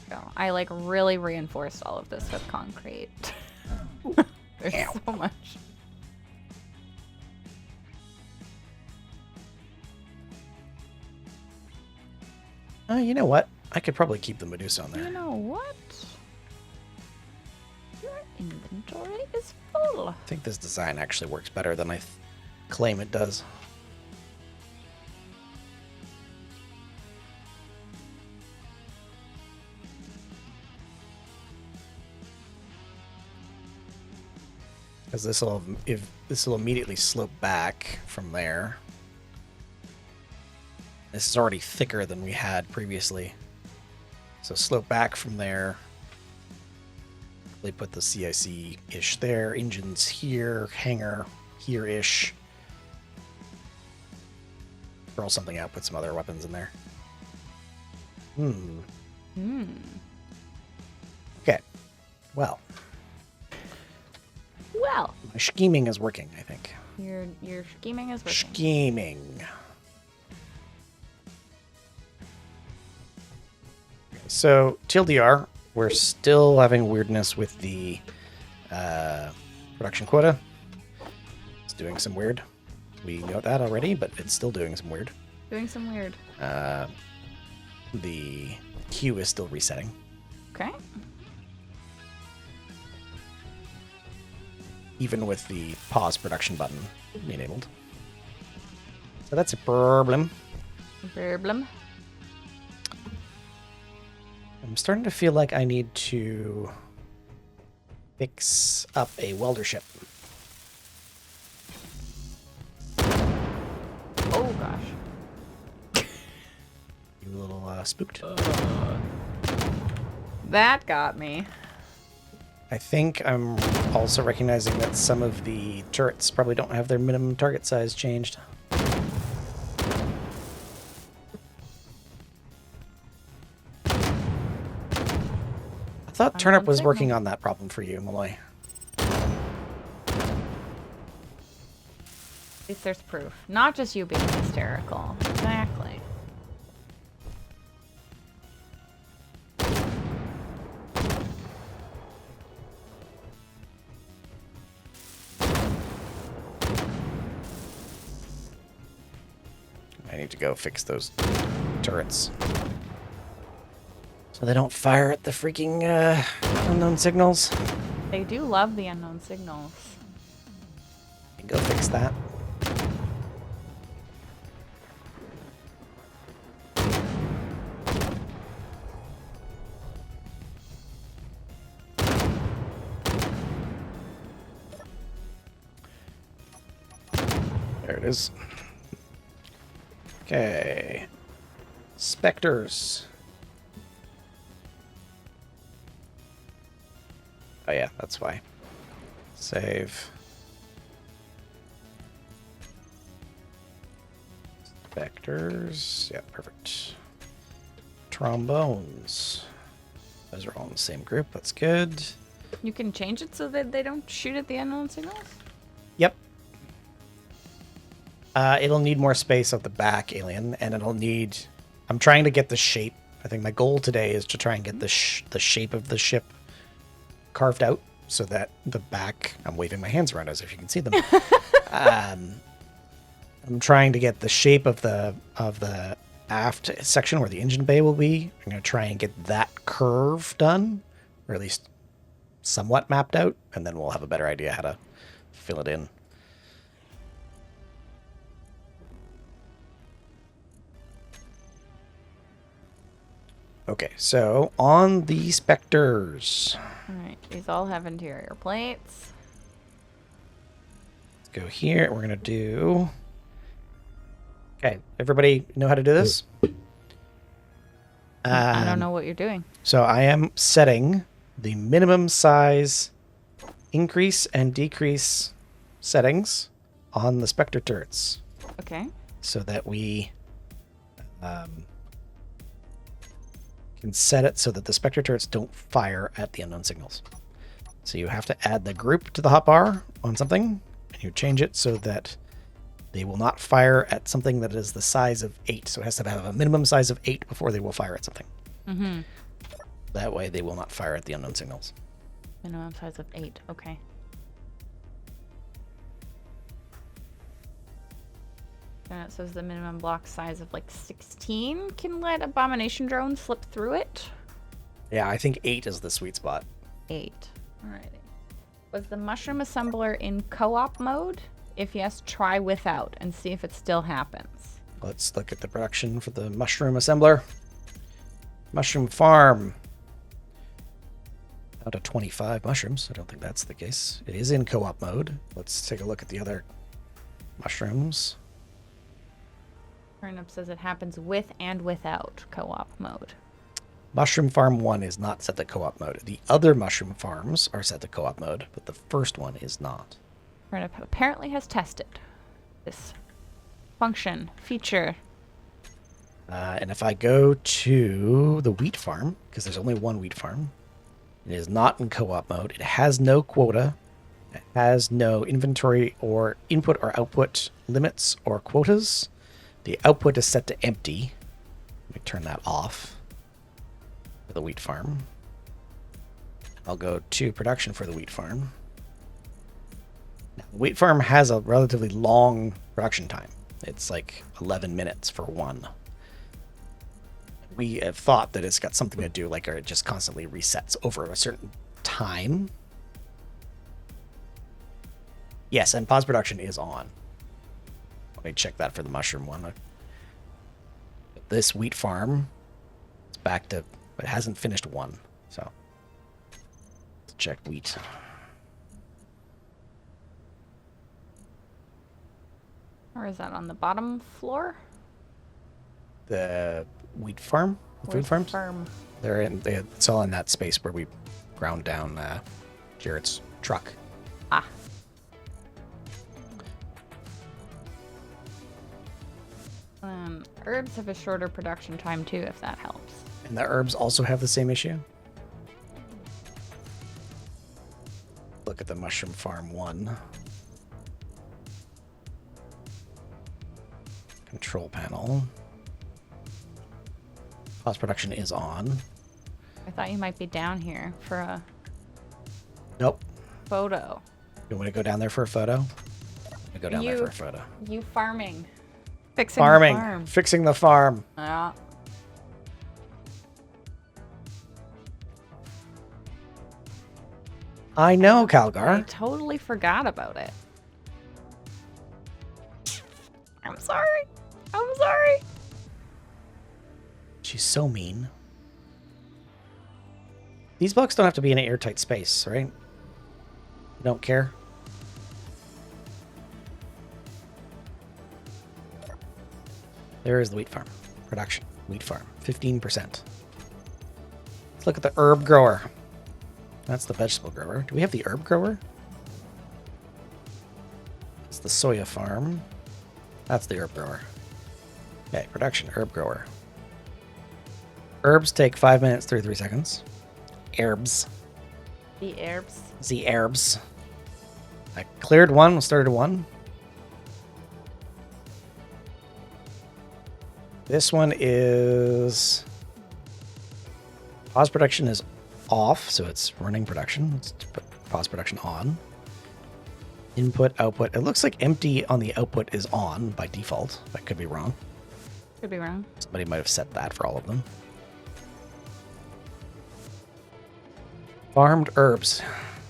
So I like really reinforced all of this with concrete. There's so much. You know what? I could probably keep the Medusa on there. You know what? Your inventory is full. I think this design actually works better than I claim it does. Because this will immediately slope back from there. This is already thicker than we had previously. So slope back from there. They put the CIC-ish there. Engines here. Hangar here-ish. Roll something out. Put some other weapons in there. Okay. Well. Well, My scheming is working, I think. your scheming is working. Scheming. So, TLDR, we're still having weirdness with the production quota. It's doing some weird. We know that already, but it's still doing some weird. Doing some weird. The queue is still resetting. Okay. Even with the pause production button enabled. So that's a problem. Problem. I'm starting to feel like I need to fix up a welder ship. Oh gosh. You a little spooked? That got me. I think I'm also recognizing that some of the turrets probably don't have their minimum target size changed. I thought Turnip was signal. working on that problem for you, Malloy. At least there's proof. Not just you being hysterical. Exactly. I need to go fix those turrets. So they don't fire at the freaking unknown signals. They do love the unknown signals. Go fix that. There it is. Okay. Spectres. Oh yeah, that's why. Save. Spectres. Yeah, perfect. Trombones. Those are all in the same group. That's good. You can change it so that they don't shoot at the unknown signals? Yep. It'll need more space at the back, Alien, and it'll need... I'm trying to get the shape. I think my goal today is to try and get the shape of the ship carved out so that the back... I'm waving my hands around as if you can see them. I'm trying to get the shape of the aft section where the engine bay will be. I'm going to try and get that curve done, or at least somewhat mapped out, and then we'll have a better idea how to fill it in. Okay, so on the Spectres. Alright, these all have interior plates. Let's go here. We're going to do... Okay, everybody know how to do this? I don't know what you're doing. So I am setting the minimum size increase and decrease settings on the Spectre turrets Okay. so that we can set it so that the Spectre turrets don't fire at the unknown signals. So you have to add the group to the hotbar on something, and you change it so that they will not fire at something that is the size of 8. So it has to have a minimum size of 8 before they will fire at something. Mm-hmm. That way they will not fire at the unknown signals. Minimum size of 8. Okay. And it says the minimum block size of like 16 can let abomination drones slip through it. Yeah, I think 8 is the sweet spot. 8. Alrighty. Was the mushroom assembler in co-op mode? If yes, try without and see if it still happens. Let's look at the production for the mushroom assembler. Mushroom farm. Out of 25 mushrooms. I don't think that's the case. It is in co-op mode. Let's take a look at the other mushrooms. Turnip says it happens with and without co-op mode. Mushroom farm 1 is not set to co-op mode. The other mushroom farms are set to co-op mode, but the first one is not. Turnip apparently has tested this function, feature. And if I go to the wheat farm, because there's only one wheat farm, it is not in co-op mode. It has no quota. It has no inventory or input or output limits or quotas. The output is set to empty. Let me turn that off for the wheat farm. I'll go to production for the wheat farm. Now, the wheat farm has a relatively long production time. It's like 11 minutes for one. We have thought that it's got something to do, like, or it just constantly resets over a certain time. Yes, and pause production is on. Let me check that for the mushroom one. This wheat farm, it's back to, it hasn't finished one, so let's check wheat. Or is that on the bottom floor? The wheat farm, the food farms. They're in. It's all in that space where we ground down Jared's truck. Ah. Herbs have a shorter production time too, if that helps. And the herbs also have the same issue. Look at the mushroom farm 1. Control panel. Pause production is on. I thought you might be down here for a Nope. photo. You want to go down there for a photo? I go down there for a photo. You farming. Fixing Farming. the farm. Fixing the farm. Yeah. I know, I Calgar. totally forgot about it. I'm sorry. I'm sorry. She's so mean. These blocks don't have to be in an airtight space, right? You don't care? There is the wheat farm. Production. Wheat farm. 15%. Let's look at the herb grower. That's the vegetable grower. Do we have the herb grower? It's the soya farm. That's the herb grower. Okay, production. Herb grower. Herbs take 5 minutes, 33 seconds. Herbs. The herbs. The herbs. I cleared one, started one. This one is... Pause production is off, so it's running production. Let's put pause production on. Input, output. It looks like empty on the output is on by default. I could be wrong. Could be wrong. Somebody might have set that for all of them. Farmed herbs.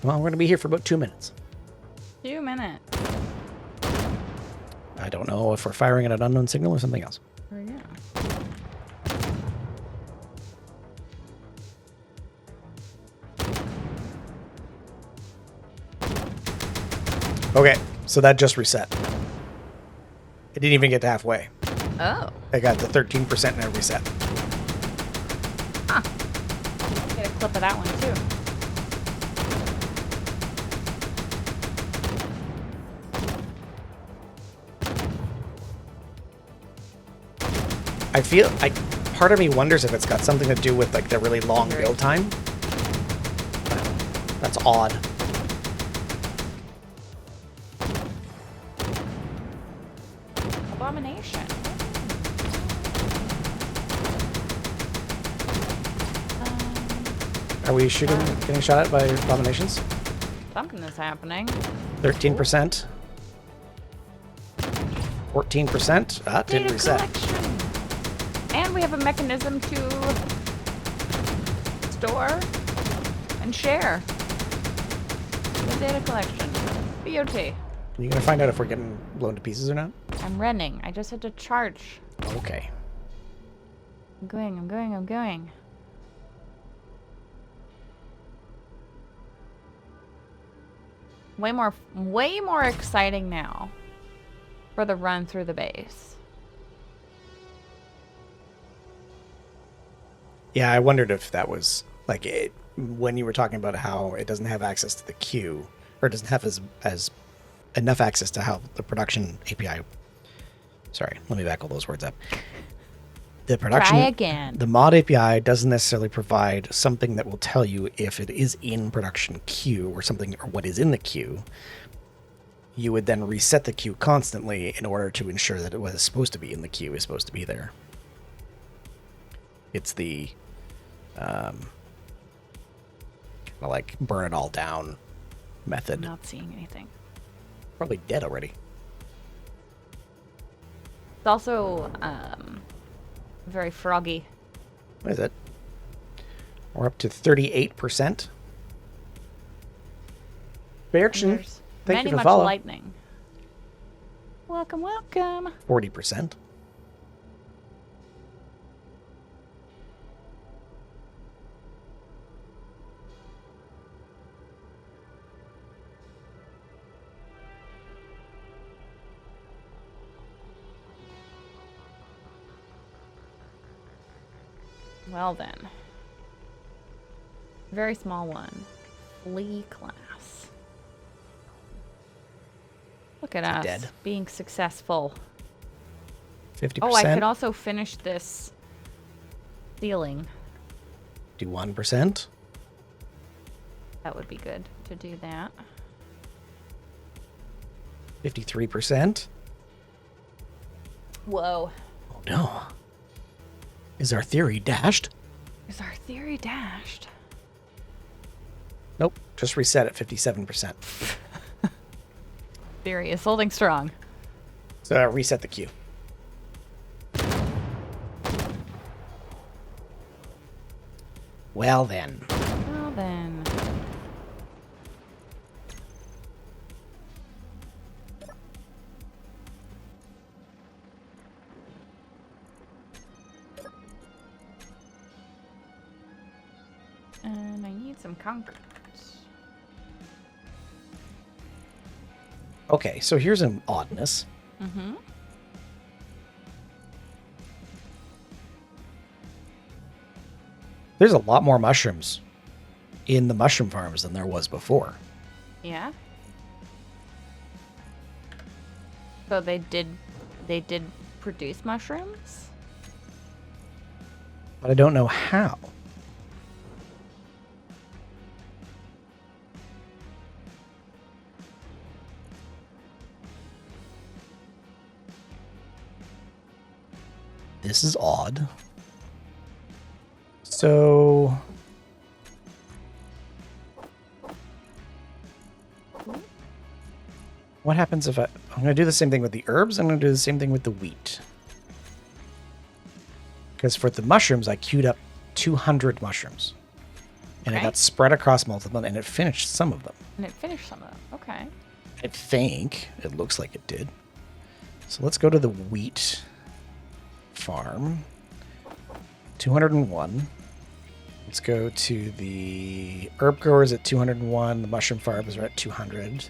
Well, we're going to be here for about 2 minutes. 2 minutes. I don't know if we're firing at an unknown signal or something else. There we go. Okay, so that just reset. It didn't even get to halfway. Oh. I got to 13% and it reset. Huh. Get a clip of that one too. I feel like part of me wonders if it's got something to do with like the really long build time. That's odd. Abomination. Are we shooting, getting shot at by abominations? Something is happening. 13%. 14%. Ah, didn't Data reset. collection. And we have a mechanism to store and share the data collection. BOT. Are you gonna find out if we're getting blown to pieces or not? I'm running. I just had to charge. Okay. I'm going. Way more exciting now for the run through the base. Yeah, I wondered if that was like it when you were talking about how it doesn't have access to the queue, or it doesn't have as enough access to how the production API. Sorry, let me back all those words up. The production, Try again. The mod API doesn't necessarily provide something that will tell you if it is in production queue or something, or what is in the queue. You would then reset the queue constantly in order to ensure that what is supposed to be in the queue is supposed to be there. It's the kind of like burn it all down method. I'm not seeing anything. Probably dead already. It's also very froggy. What is it? We're up to 38%. Berchin, There's thank you for much follow. lightning. Welcome. 40%. Well then. Very small one. Flea class. Look at us Dead. being successful. 50%. Oh, I could also finish this ceiling. Do 1%. That would be good to do that. 53%. Whoa. Oh no. Is our theory dashed? Is our theory dashed? Nope. Just reset at 57%. Theory is holding strong. So reset the queue. Well then. Well then. And I need some concrete. Okay, so here's an oddness. Mm-hmm. There's a lot more mushrooms in the mushroom farms than there was before. Yeah. So they did produce mushrooms? But I don't know how. This is odd. So... what happens if I'm going to do the same thing with the herbs, I'm going to do the same thing with the wheat. Because for the mushrooms, I queued up 200 mushrooms. And it Okay. got spread across multiple, and it finished some of them. And it finished some of them. Okay. I think it looks like it did. So let's go to the wheat farm. 201. Let's go to the herb growers at 201. The mushroom farmers are at 200.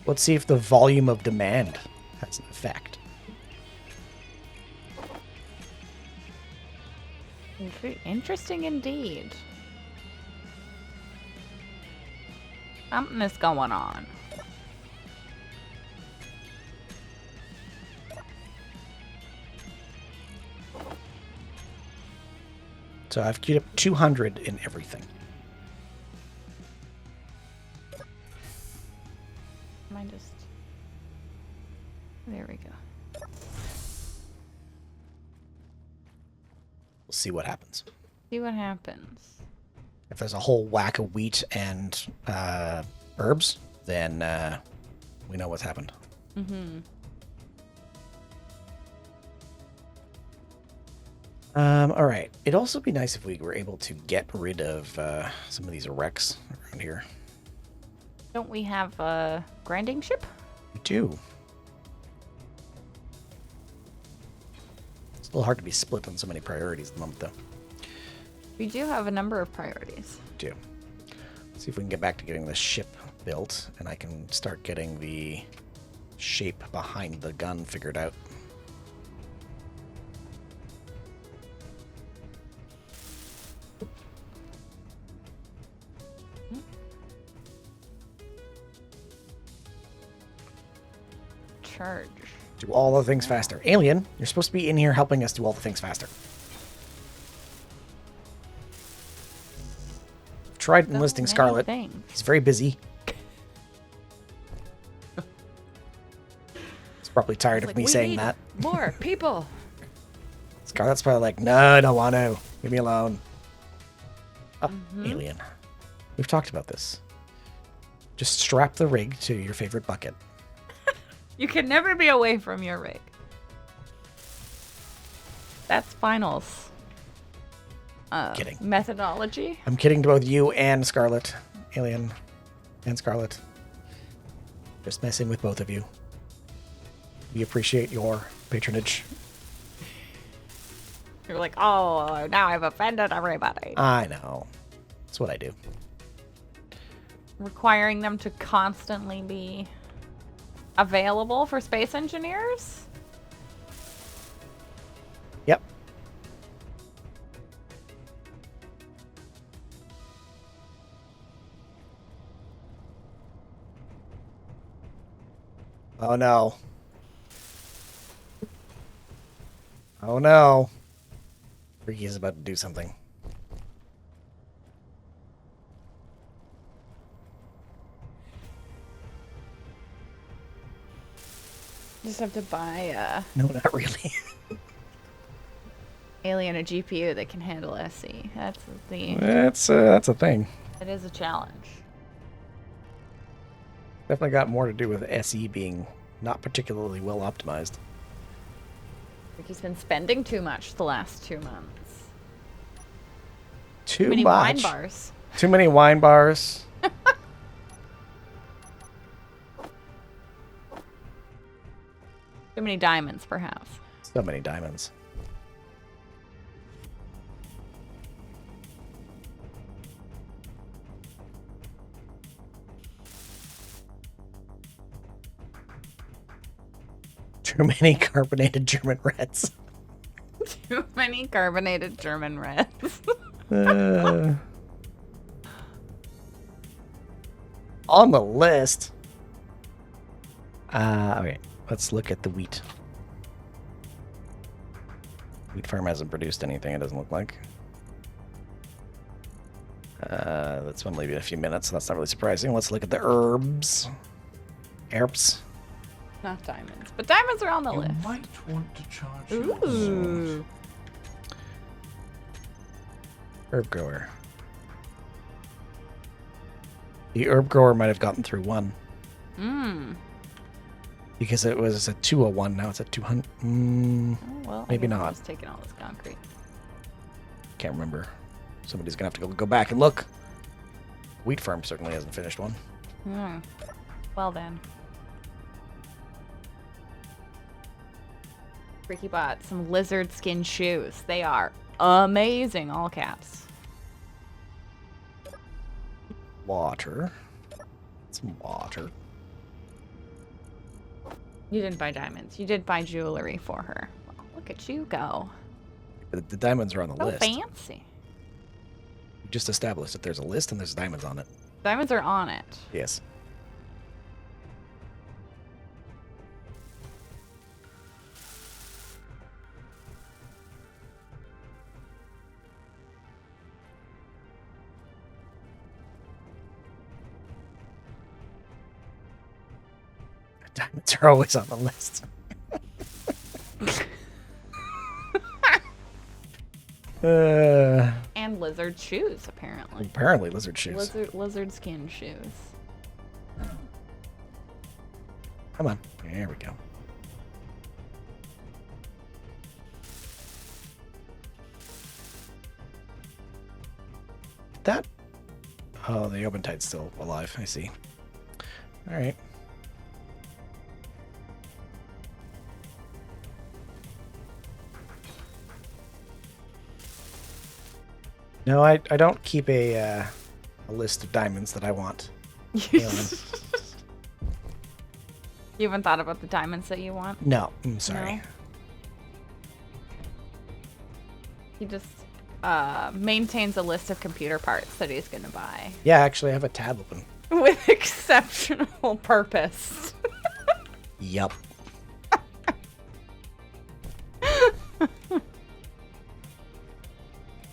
Let's see if the volume of demand has an effect. Interesting indeed. Something is going on. So I've queued up 200 in everything. Am I just... there we go. We'll see what happens. See what happens. If there's a whole whack of wheat and herbs, then we know what's happened. Mm-hmm. All right. It'd also be nice if we were able to get rid of some of these wrecks around here. Don't we have a grinding ship? We do. It's a little hard to be split on so many priorities at the moment, though. We do have a number of priorities. We do. Let's see if we can get back to getting the ship built, and I can start getting the shape behind the gun figured out. Charge. Do all the things faster. Alien, you're supposed to be in here helping us do all the things faster. Tried enlisting many Scarlet. things. He's very busy. He's probably tired of Like, me "We saying need that. More people. Scarlet's probably like, no, I don't want to. Leave me alone. Oh, Alien. We've talked about this. Just strap the rig to your favorite bucket. You can never be away from your rig. That's finals. Kidding. Methodology. I'm kidding to both you and Scarlet. Alien and Scarlet. Just messing with both of you. We appreciate your patronage. You're like, oh, now I've offended everybody. I know. That's what I do. Requiring them to constantly be available for space engineers? Yep. Oh no. Oh no. Ricky is about to do something. Just have to buy No, not really. Alien a GPU that can handle SC. That's the. That's a thing. It is a challenge. Definitely got more to do with SE being not particularly well optimized. Ricky's been spending too much the last 2 months. Too Many much. wine bars. Too many wine bars. Too many diamonds, perhaps. So many diamonds. Too many carbonated German reds. Too many carbonated German reds. On the list. Okay, let's look at the wheat. Wheat farm hasn't produced anything, it doesn't look like. That's only been a few minutes, so that's not really surprising. Let's look at the herbs. Herbs. Not diamonds, but diamonds are on the You list. might want to charge Ooh. Herb grower. The herb grower might have gotten through one. Because it was a 201, now it's at 200. Oh, well, Maybe I guess I'm not. just taking all this concrete. Can't remember. Somebody's gonna have to go back and look. Wheat farm certainly hasn't finished one. Well then. Ricky bought some lizard skin shoes. They are amazing, all caps. Water. Some water. You didn't buy diamonds. You did buy jewelry for her. Well, look at you go. The diamonds are on the So list. fancy. We just established that there's a list and there's diamonds on it. Diamonds are on it. Yes. Diamonds are always on the list. And lizard shoes, apparently. Apparently lizard shoes. Lizard skin shoes. Come on. There we go. That. Oh, the open tide's still alive. I see. All right. No, I don't keep a list of diamonds that I want. You haven't thought about the diamonds that you want? No, I'm sorry. No? He just maintains a list of computer parts that he's going to buy. Yeah, actually, I have a tab open. With exceptional purpose. Yup.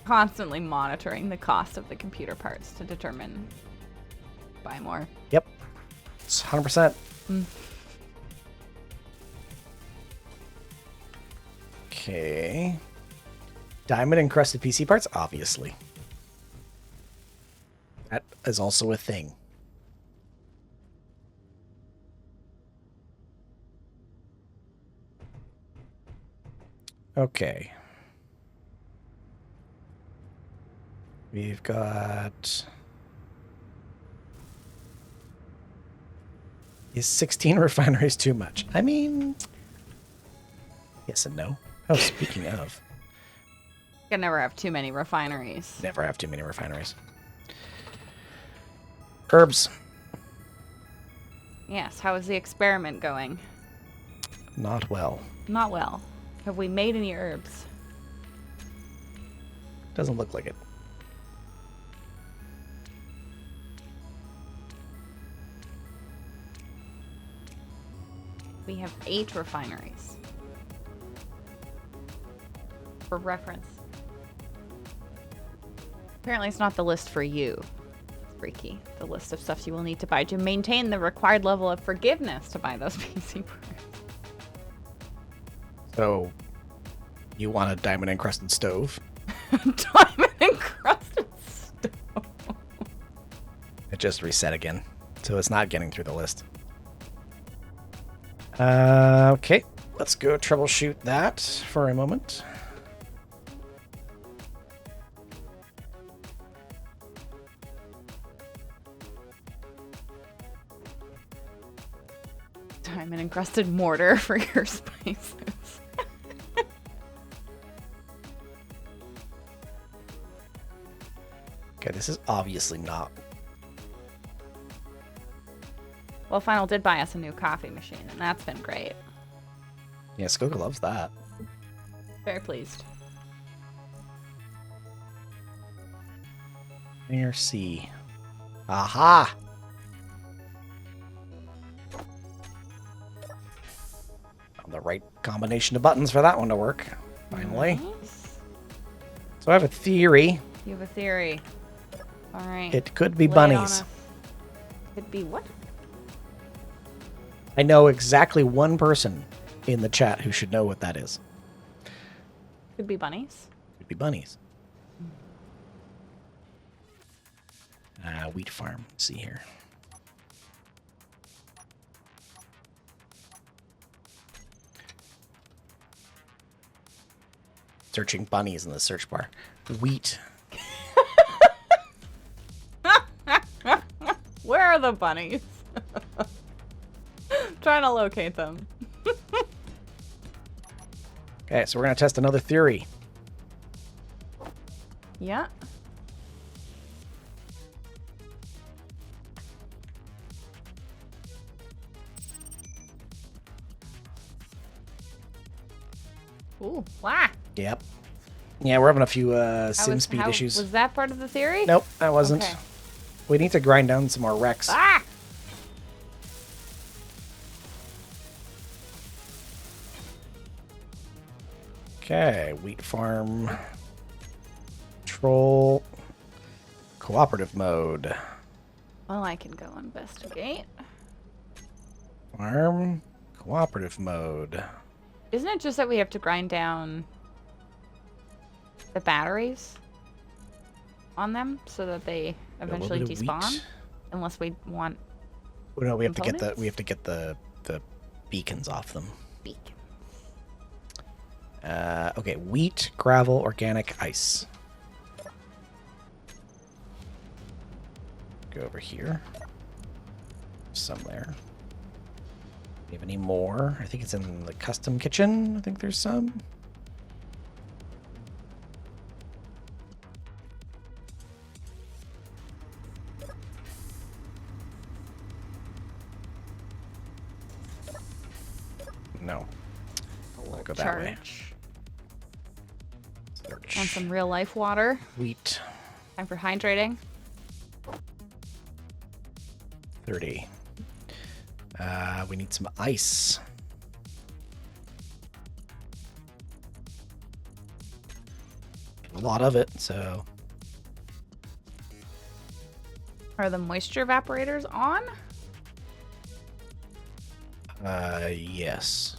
Constantly monitoring the cost of the computer parts to determine buy more. Yep. It's 100%. Okay. Diamond encrusted PC parts? Obviously. That is also a thing. Okay. We've got... Is 16 refineries too much? I mean... Yes and no. Oh, speaking of... You can never have too many refineries. Never have too many refineries. Herbs. Yes, how is the experiment going? Not well. Not well. Have we made any herbs? Doesn't look like it. We have 8 refineries. For reference. Apparently it's not the list for you. It's freaky. The list of stuff you will need to buy to maintain the required level of forgiveness to buy those PC parts. So, you want a diamond encrusted stove? Diamond encrusted stove. It just reset again, so it's not getting through the list. Okay, let's go troubleshoot that for a moment. Diamond encrusted mortar for your spices. Okay, this is obviously not. Well, Final did buy us a new coffee machine, and that's been great. Yeah, Skoka loves that. Very pleased. Near C. Aha! Found the right combination of buttons for that one to work. Finally. Nice. So I have a theory. You have a theory. All right. It could be Lay it on bunnies. us. Could be what? I know exactly one person in the chat who should know what that is. Could be bunnies. Could be bunnies. Wheat farm. Let's see here. Searching bunnies in the search bar. Wheat. Where are the bunnies? Trying to locate them. Okay, so we're going to test another theory. Yeah. Ooh, wow. Yep. Yeah, we're having a few sim speed issues. Was that part of the theory? Nope, that wasn't. Okay. We need to grind down some more wrecks. Ah! Okay, wheat farm. Control. Cooperative mode. Well, I can go investigate. Farm. Cooperative mode. Isn't it just that we have to grind down the batteries on them so that they eventually little bit of despawn? wheat. Unless we want Oh, no, we have components? to get the beacons off them. beacon. Okay, wheat, gravel, organic, ice. Go over here. Some there. Do you have any more? I think it's in the custom kitchen. I think there's some. No. I'll go that way. Charge. Search. Want some real life water? Wheat. Time for hydrating. 30. We need some ice. A lot of it, so. Are the moisture evaporators on? Yes.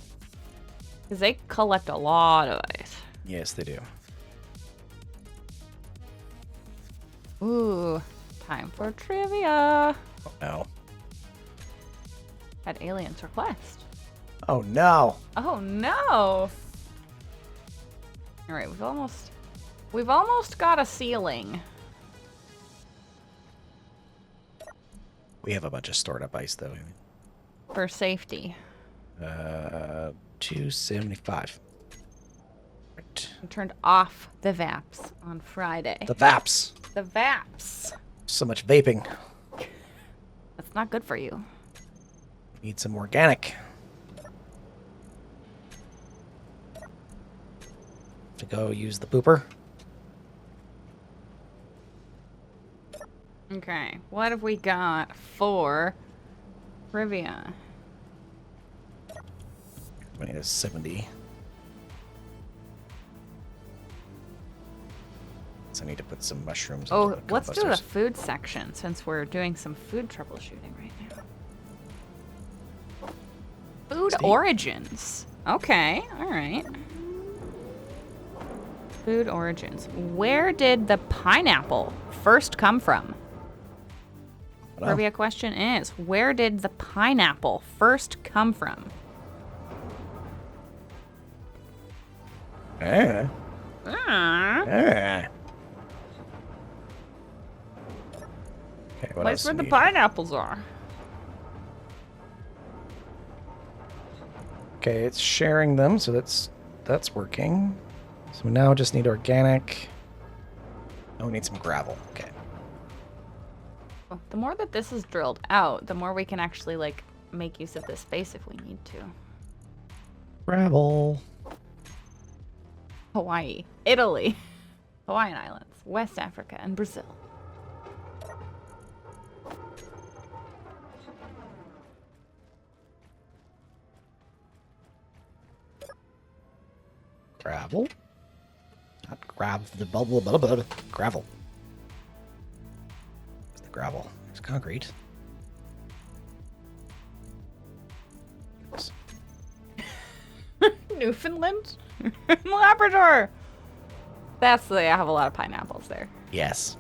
Because they collect a lot of ice. Yes, they do. Ooh, time for trivia. Oh, no. At Alien's request. Oh, no. Oh no! All right, we've almost got a ceiling. We have a bunch of stored up ice, though. For safety. 275. Right. We turned off the VAPs on Friday. The VAPs. The VAPs. So much vaping. That's not good for you. Need some organic. To go use the pooper. Okay, what have we got for trivia? We need a 70. So I need to put some mushrooms. Oh, into the let's do the composters. food section since we're doing some food troubleshooting right now. Food See? origins. Okay, all right. Food origins. Where did the pineapple first come from? Hello? Trivia question is, where did the pineapple first come from? Eh. Ah, Eh. Okay, what place else where do the we need? pineapples are. Okay, it's sharing them, so that's working. So we now just need organic. Oh, we need some gravel. Okay. The more that this is drilled out, the more we can actually, like, make use of this space if we need to. Gravel. Hawaii, Italy, Hawaiian Islands, West Africa, and Brazil. Gravel? Not gravel. Gravel. Where's the gravel? There's concrete. Newfoundland? Labrador! That's the, I have a lot of pineapples there. Yes.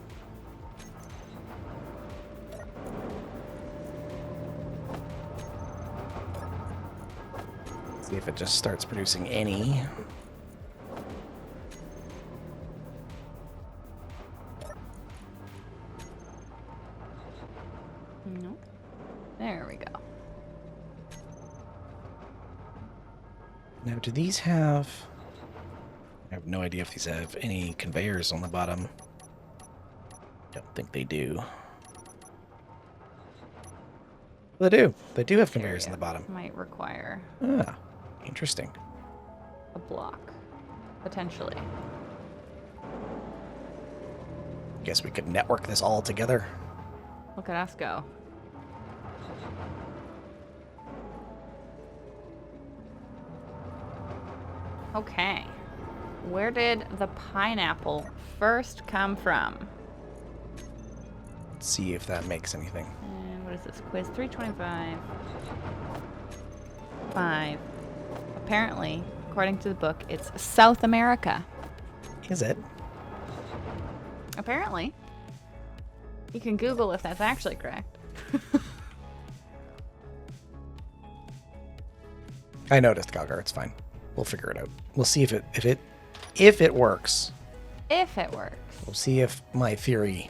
See if it just starts producing any. Nope. There we go. Now, do these have... I have no idea if these have any conveyors on the bottom. Don't think they do. Well, they do. They do have conveyors in the bottom. Might require Ah, interesting. a block. Potentially. Guess we could network this all together. Look at us go. Okay. Where did the pineapple first come from? Let's see if that makes anything. And what is this? Quiz 325. 5. Apparently, according to the book, it's South America. Is it? Apparently. You can Google if that's actually correct. I noticed, Galgar. It's fine. We'll figure it out. We'll see if it works. If it works. We'll see if my theory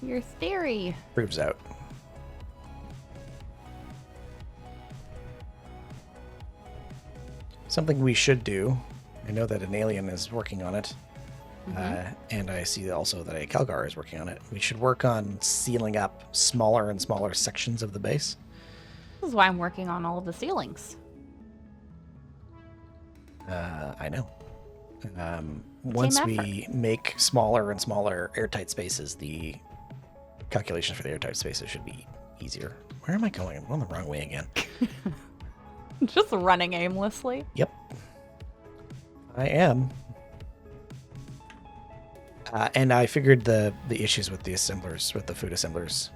Your theory. proves out. Something we should do. I know that an alien is working on it. And I see also that a Calgar is working on it. We should work on sealing up smaller and smaller sections of the base. This is why I'm working on all of the ceilings. I know. Once we make smaller and smaller airtight spaces, the calculations for the airtight spaces should be easier. Where am I going? I'm going the wrong way again. Just running aimlessly. Yep. I am. And I figured the issues with the assemblers, with the food assemblers,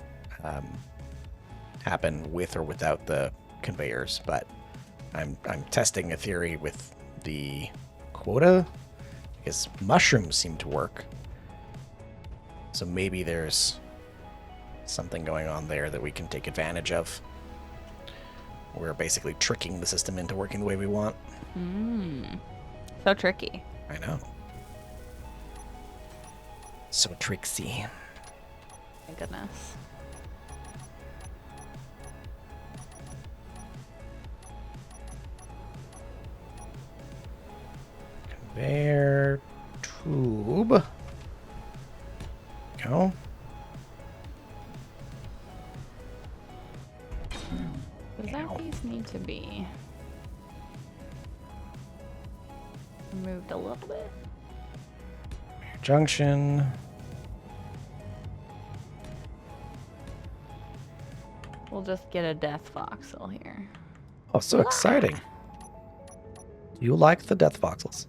happen with or without the conveyors. But I'm testing a theory with the quota because mushrooms seem to work. So maybe there's something going on there that we can take advantage of. We're basically tricking the system into working the way we want. So tricky. I know. So tricksy. My goodness. Conveyor tube. Go. Does that piece need to be removed a little bit? Junction. We'll just get a death voxel here. Oh, so exciting. You like the death voxels?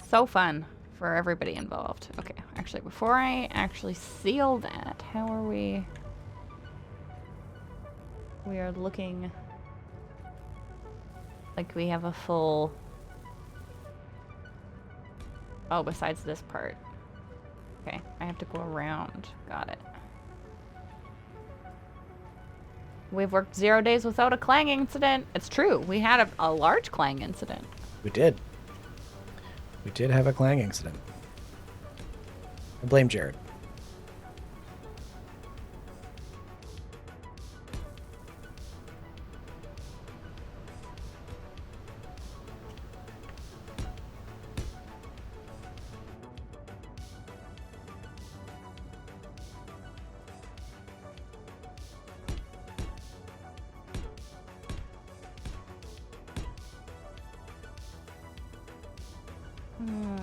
So fun for everybody involved. Okay, actually, before I actually seal that, how are we? We are looking like we have a full... Oh, besides this part. Okay, I have to go around. Got it. We've worked 0 days without a clang incident. It's true. We had a large clang incident. We did. We did have a clang incident. I blame Jared.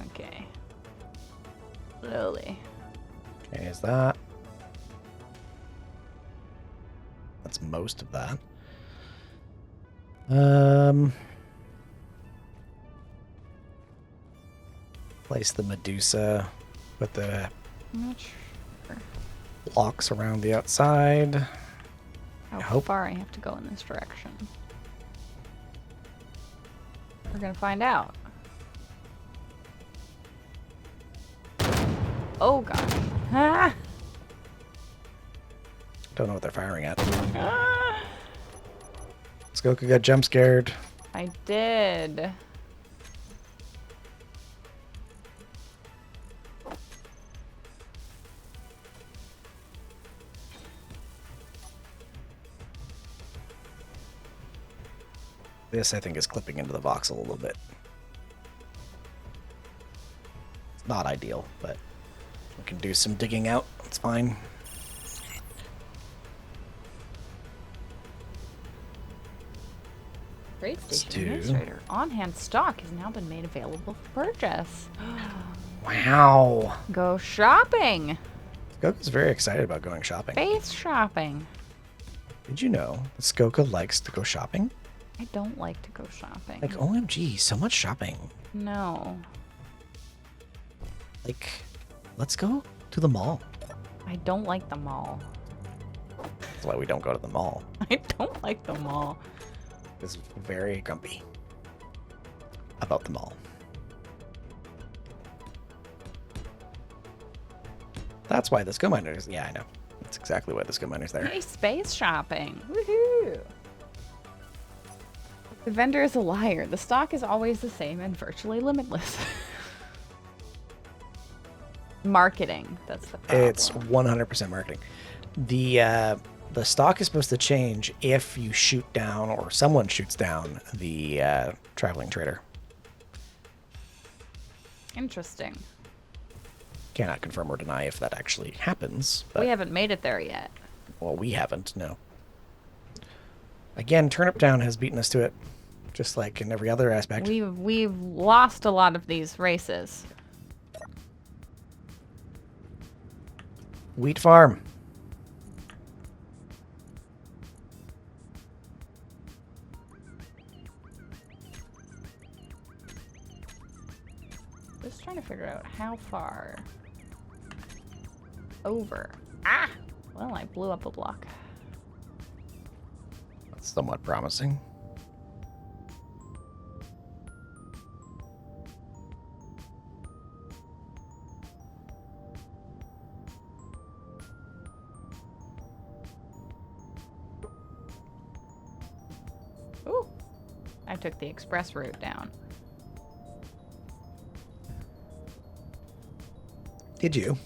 Okay. Slowly. Okay, is that? That's most of that. Place the Medusa with the I'm not sure blocks around the outside. how hope- far I have to go in this direction. We're gonna find out. Oh gosh. Ah! Don't know what they're firing at. Ah! Skoka got jump scared. I did. This, I think, is clipping into the voxel a little bit. It's not ideal, but we can do some digging out. It's fine. Trade Let's Station do- Administrator. On-hand stock has now been made available for purchase. Wow. Go shopping! Skoka's very excited about going shopping. Face shopping. Did you know that Skoka likes to go shopping? I don't like to go shopping. Like, OMG, so much shopping. No. Like, let's go to the mall. I don't like the mall. That's why we don't go to the mall. I don't like the mall. It's very grumpy about the mall. That's why the Sco Miner is. Yeah, I know. That's exactly why the Sco Miner's there. Hey, space shopping. Woohoo! The vendor is a liar. The stock is always the same and virtually limitless. Marketing. That's the problem. It's 100% marketing. The stock is supposed to change if you shoot down or someone shoots down the traveling trader. Interesting. Cannot confirm or deny if that actually happens. But, We haven't made it there yet. well, we haven't, no. Again, Turnip Down has beaten us to it, just like in every other aspect. We've lost a lot of these races. Wheat Farm. Just trying to figure out how far over. Ah! Well, I blew up a block. That's somewhat promising. Ooh! I took the express route down. Did you?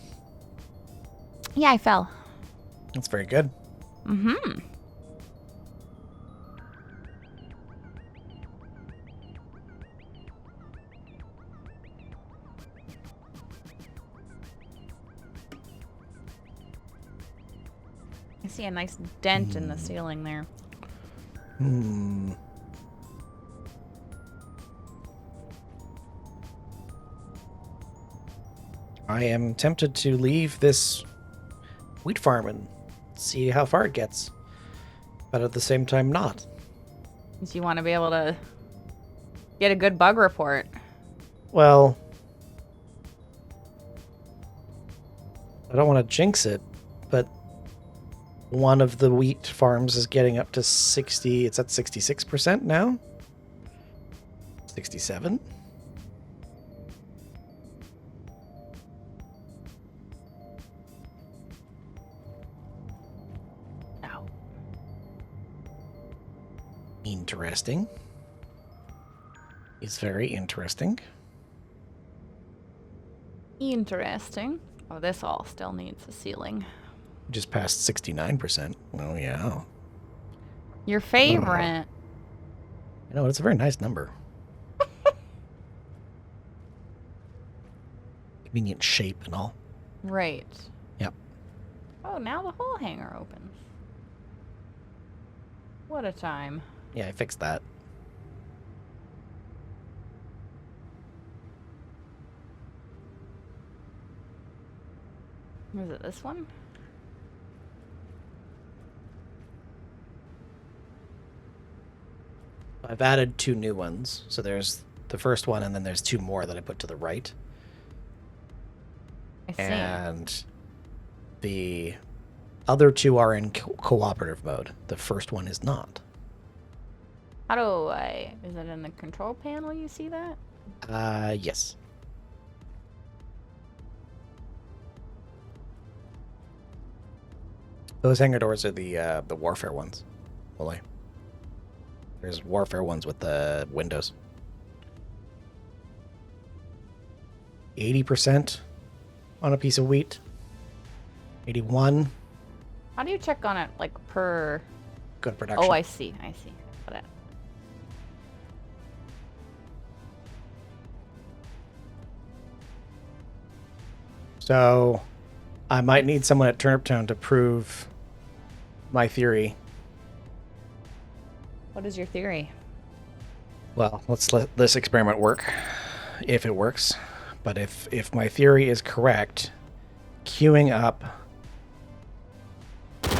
Yeah, I fell. That's very good. Mm-hmm. I see a nice dent in the ceiling there. Hmm. I am tempted to leave this wheat farm and see how far it gets, but at the same time not. Because you want to be able to get a good bug report. Well, I don't want to jinx it, but one of the wheat farms is getting up to 60. It's at 66% now. 67. No. Interesting. It's very interesting. Interesting. Oh, this all still needs a ceiling. Just past 69%. Oh, yeah. Your favorite. I know, it's a very nice number. Convenient shape and all. Right. Yep. Oh, now the whole hangar opens. What a time. Yeah, I fixed that. Is it this one? I've added 2 new ones. So there's the first one, and then there's 2 more that I put to the right. I see. And the other two are in cooperative mode. The first one is not. How do I... Is it in the control panel you see that? Yes. Those hangar doors are the warfare ones. Willie. There's warfare ones with the windows. 80% on a piece of wheat. 81. How do you check on it, like, per... Go to production. Oh, I see. I see. Got it. So, I might need someone at Turnip Town to prove my theory. What is your theory? Well, let's let this experiment work, if it works. But if my theory is correct, queuing up a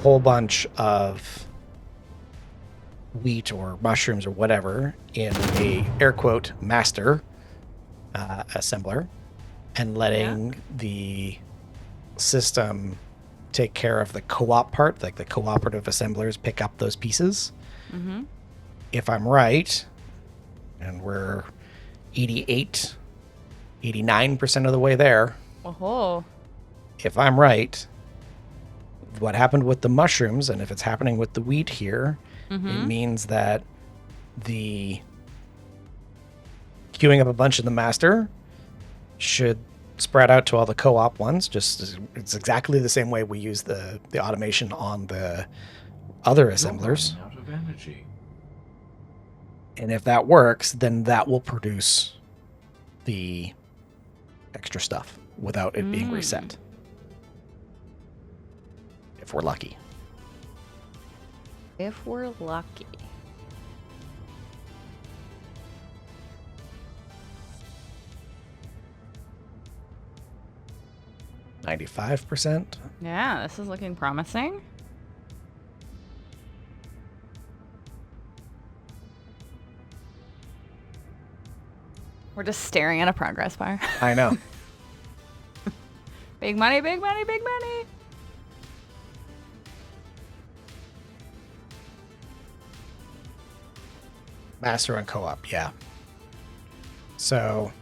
whole bunch of wheat or mushrooms or whatever in a air quote master assembler, and letting the system take care of the co-op part, like the cooperative assemblers pick up those pieces. Mm-hmm. If I'm right, and we're 89% of the way there, Oh. if I'm right, what happened with the mushrooms, and if it's happening with the wheat here, it means that the queuing up a bunch in the master should spread out to all the co-op ones. It's exactly the same way we use the automation on the other assemblers. You're running out of energy. And if that works, then that will produce the extra stuff without it being reset. If we're lucky. If we're lucky. %95. Yeah, this is looking promising. We're just staring at a progress bar. I know. Big money, big money, big money. Master and co-op, yeah. So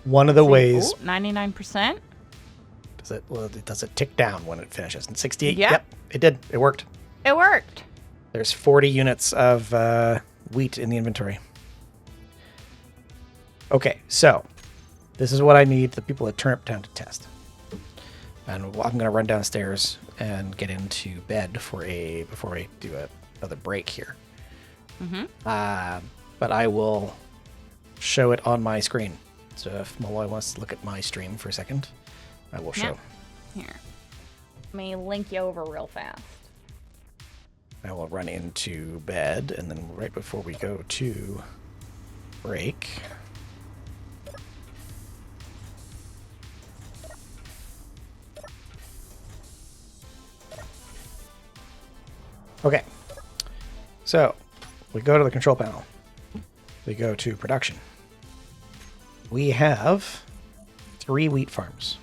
one of the ways 99%. does it tick down when it finishes? And 68? Yeah. Yep, it did. It worked. It worked. There's 40 units of wheat in the inventory. Okay, so this is what I need the people at Turnip Town to test. And I'm going to run downstairs and get into bed before I do another break here. But I will show it on my screen. So if Malloy wants to look at my stream for a second, I will show. Here. Let me link you over real fast. I will run into bed, and then right before we go to break... Okay, so we go to the control panel. We go to production. We have 3 wheat farms.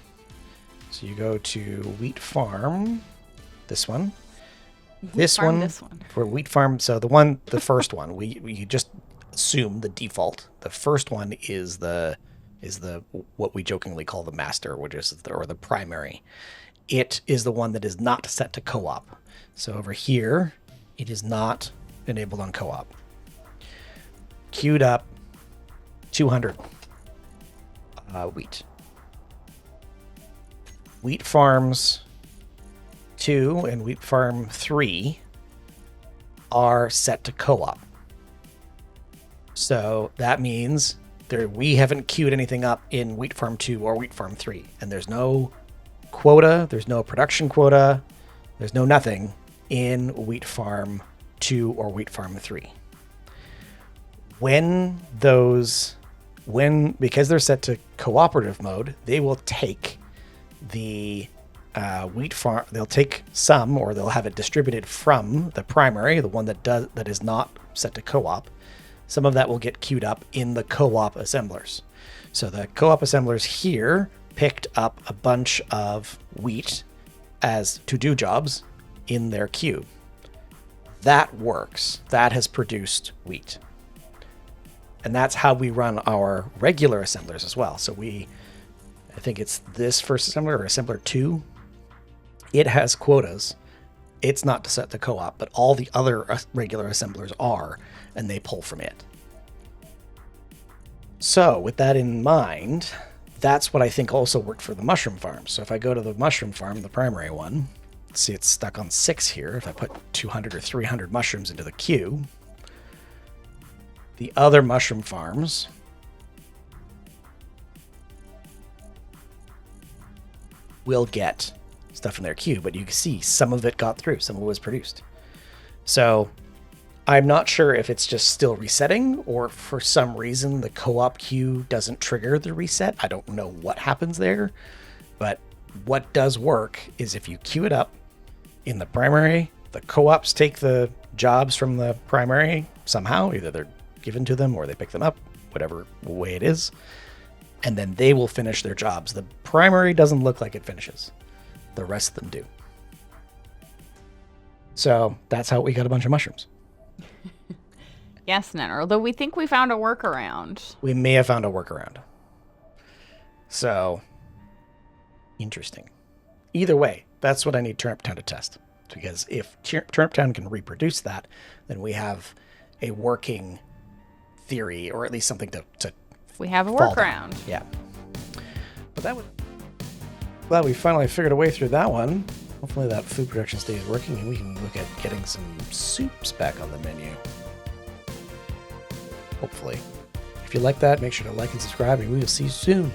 So you go to wheat farm, this one. This one for wheat farm. So the first one, we just assume the default. The first one is the what we jokingly call the master, which is the primary. It is the one that is not set to co-op. So over here, it is not enabled on co-op. Queued up 200 wheat. Wheat farms 2 and wheat farm 3 are set to co-op. So that means we haven't queued anything up in wheat farm 2 or wheat farm 3. And there's no quota, there's no production quota, there's no nothing in wheat farm 2 or wheat farm 3. Because they're set to cooperative mode, they will take the wheat farm, they'll take some, or they'll have it distributed from the primary, the one that is not set to co-op. some of that will get queued up in the co-op assemblers. So the co-op assemblers here picked up a bunch of wheat as to-do jobs in their queue. That works. That has produced wheat. And that's how we run our regular assemblers as well. So I think it's this first assembler or assembler 2. It has quotas. It's not to set the co-op, but all the other regular assemblers are, and they pull from it. So with that in mind, that's what I think also worked for the mushroom farm. So if I go to the mushroom farm, the primary one, see it's stuck on 6 here. If I put 200 or 300 mushrooms into the queue, the other mushroom farms will get stuff in their queue, but you can see some of it got through, some of it was produced. So I'm not sure if it's just still resetting or for some reason the co-op queue doesn't trigger the reset. I don't know what happens there, but what does work is if you queue it up in the primary, the co-ops take the jobs from the primary somehow, either they're given to them or they pick them up, whatever way it is, and then they will finish their jobs. The primary doesn't look like it finishes. The rest of them do. So that's how we got a bunch of mushrooms. Yes, Nenner, although we think we found a workaround. We may have found a workaround. So, interesting. Either way, that's what I need Turnip Town to test. Because if Turnip Town can reproduce that, then we have a working theory, or at least something to We have a fall workaround. down. Yeah. But that would... Glad we finally figured a way through that one. Hopefully that food production stays working and we can look at getting some soups back on the menu. Hopefully. If you like that, make sure to like and subscribe, and we will see you soon.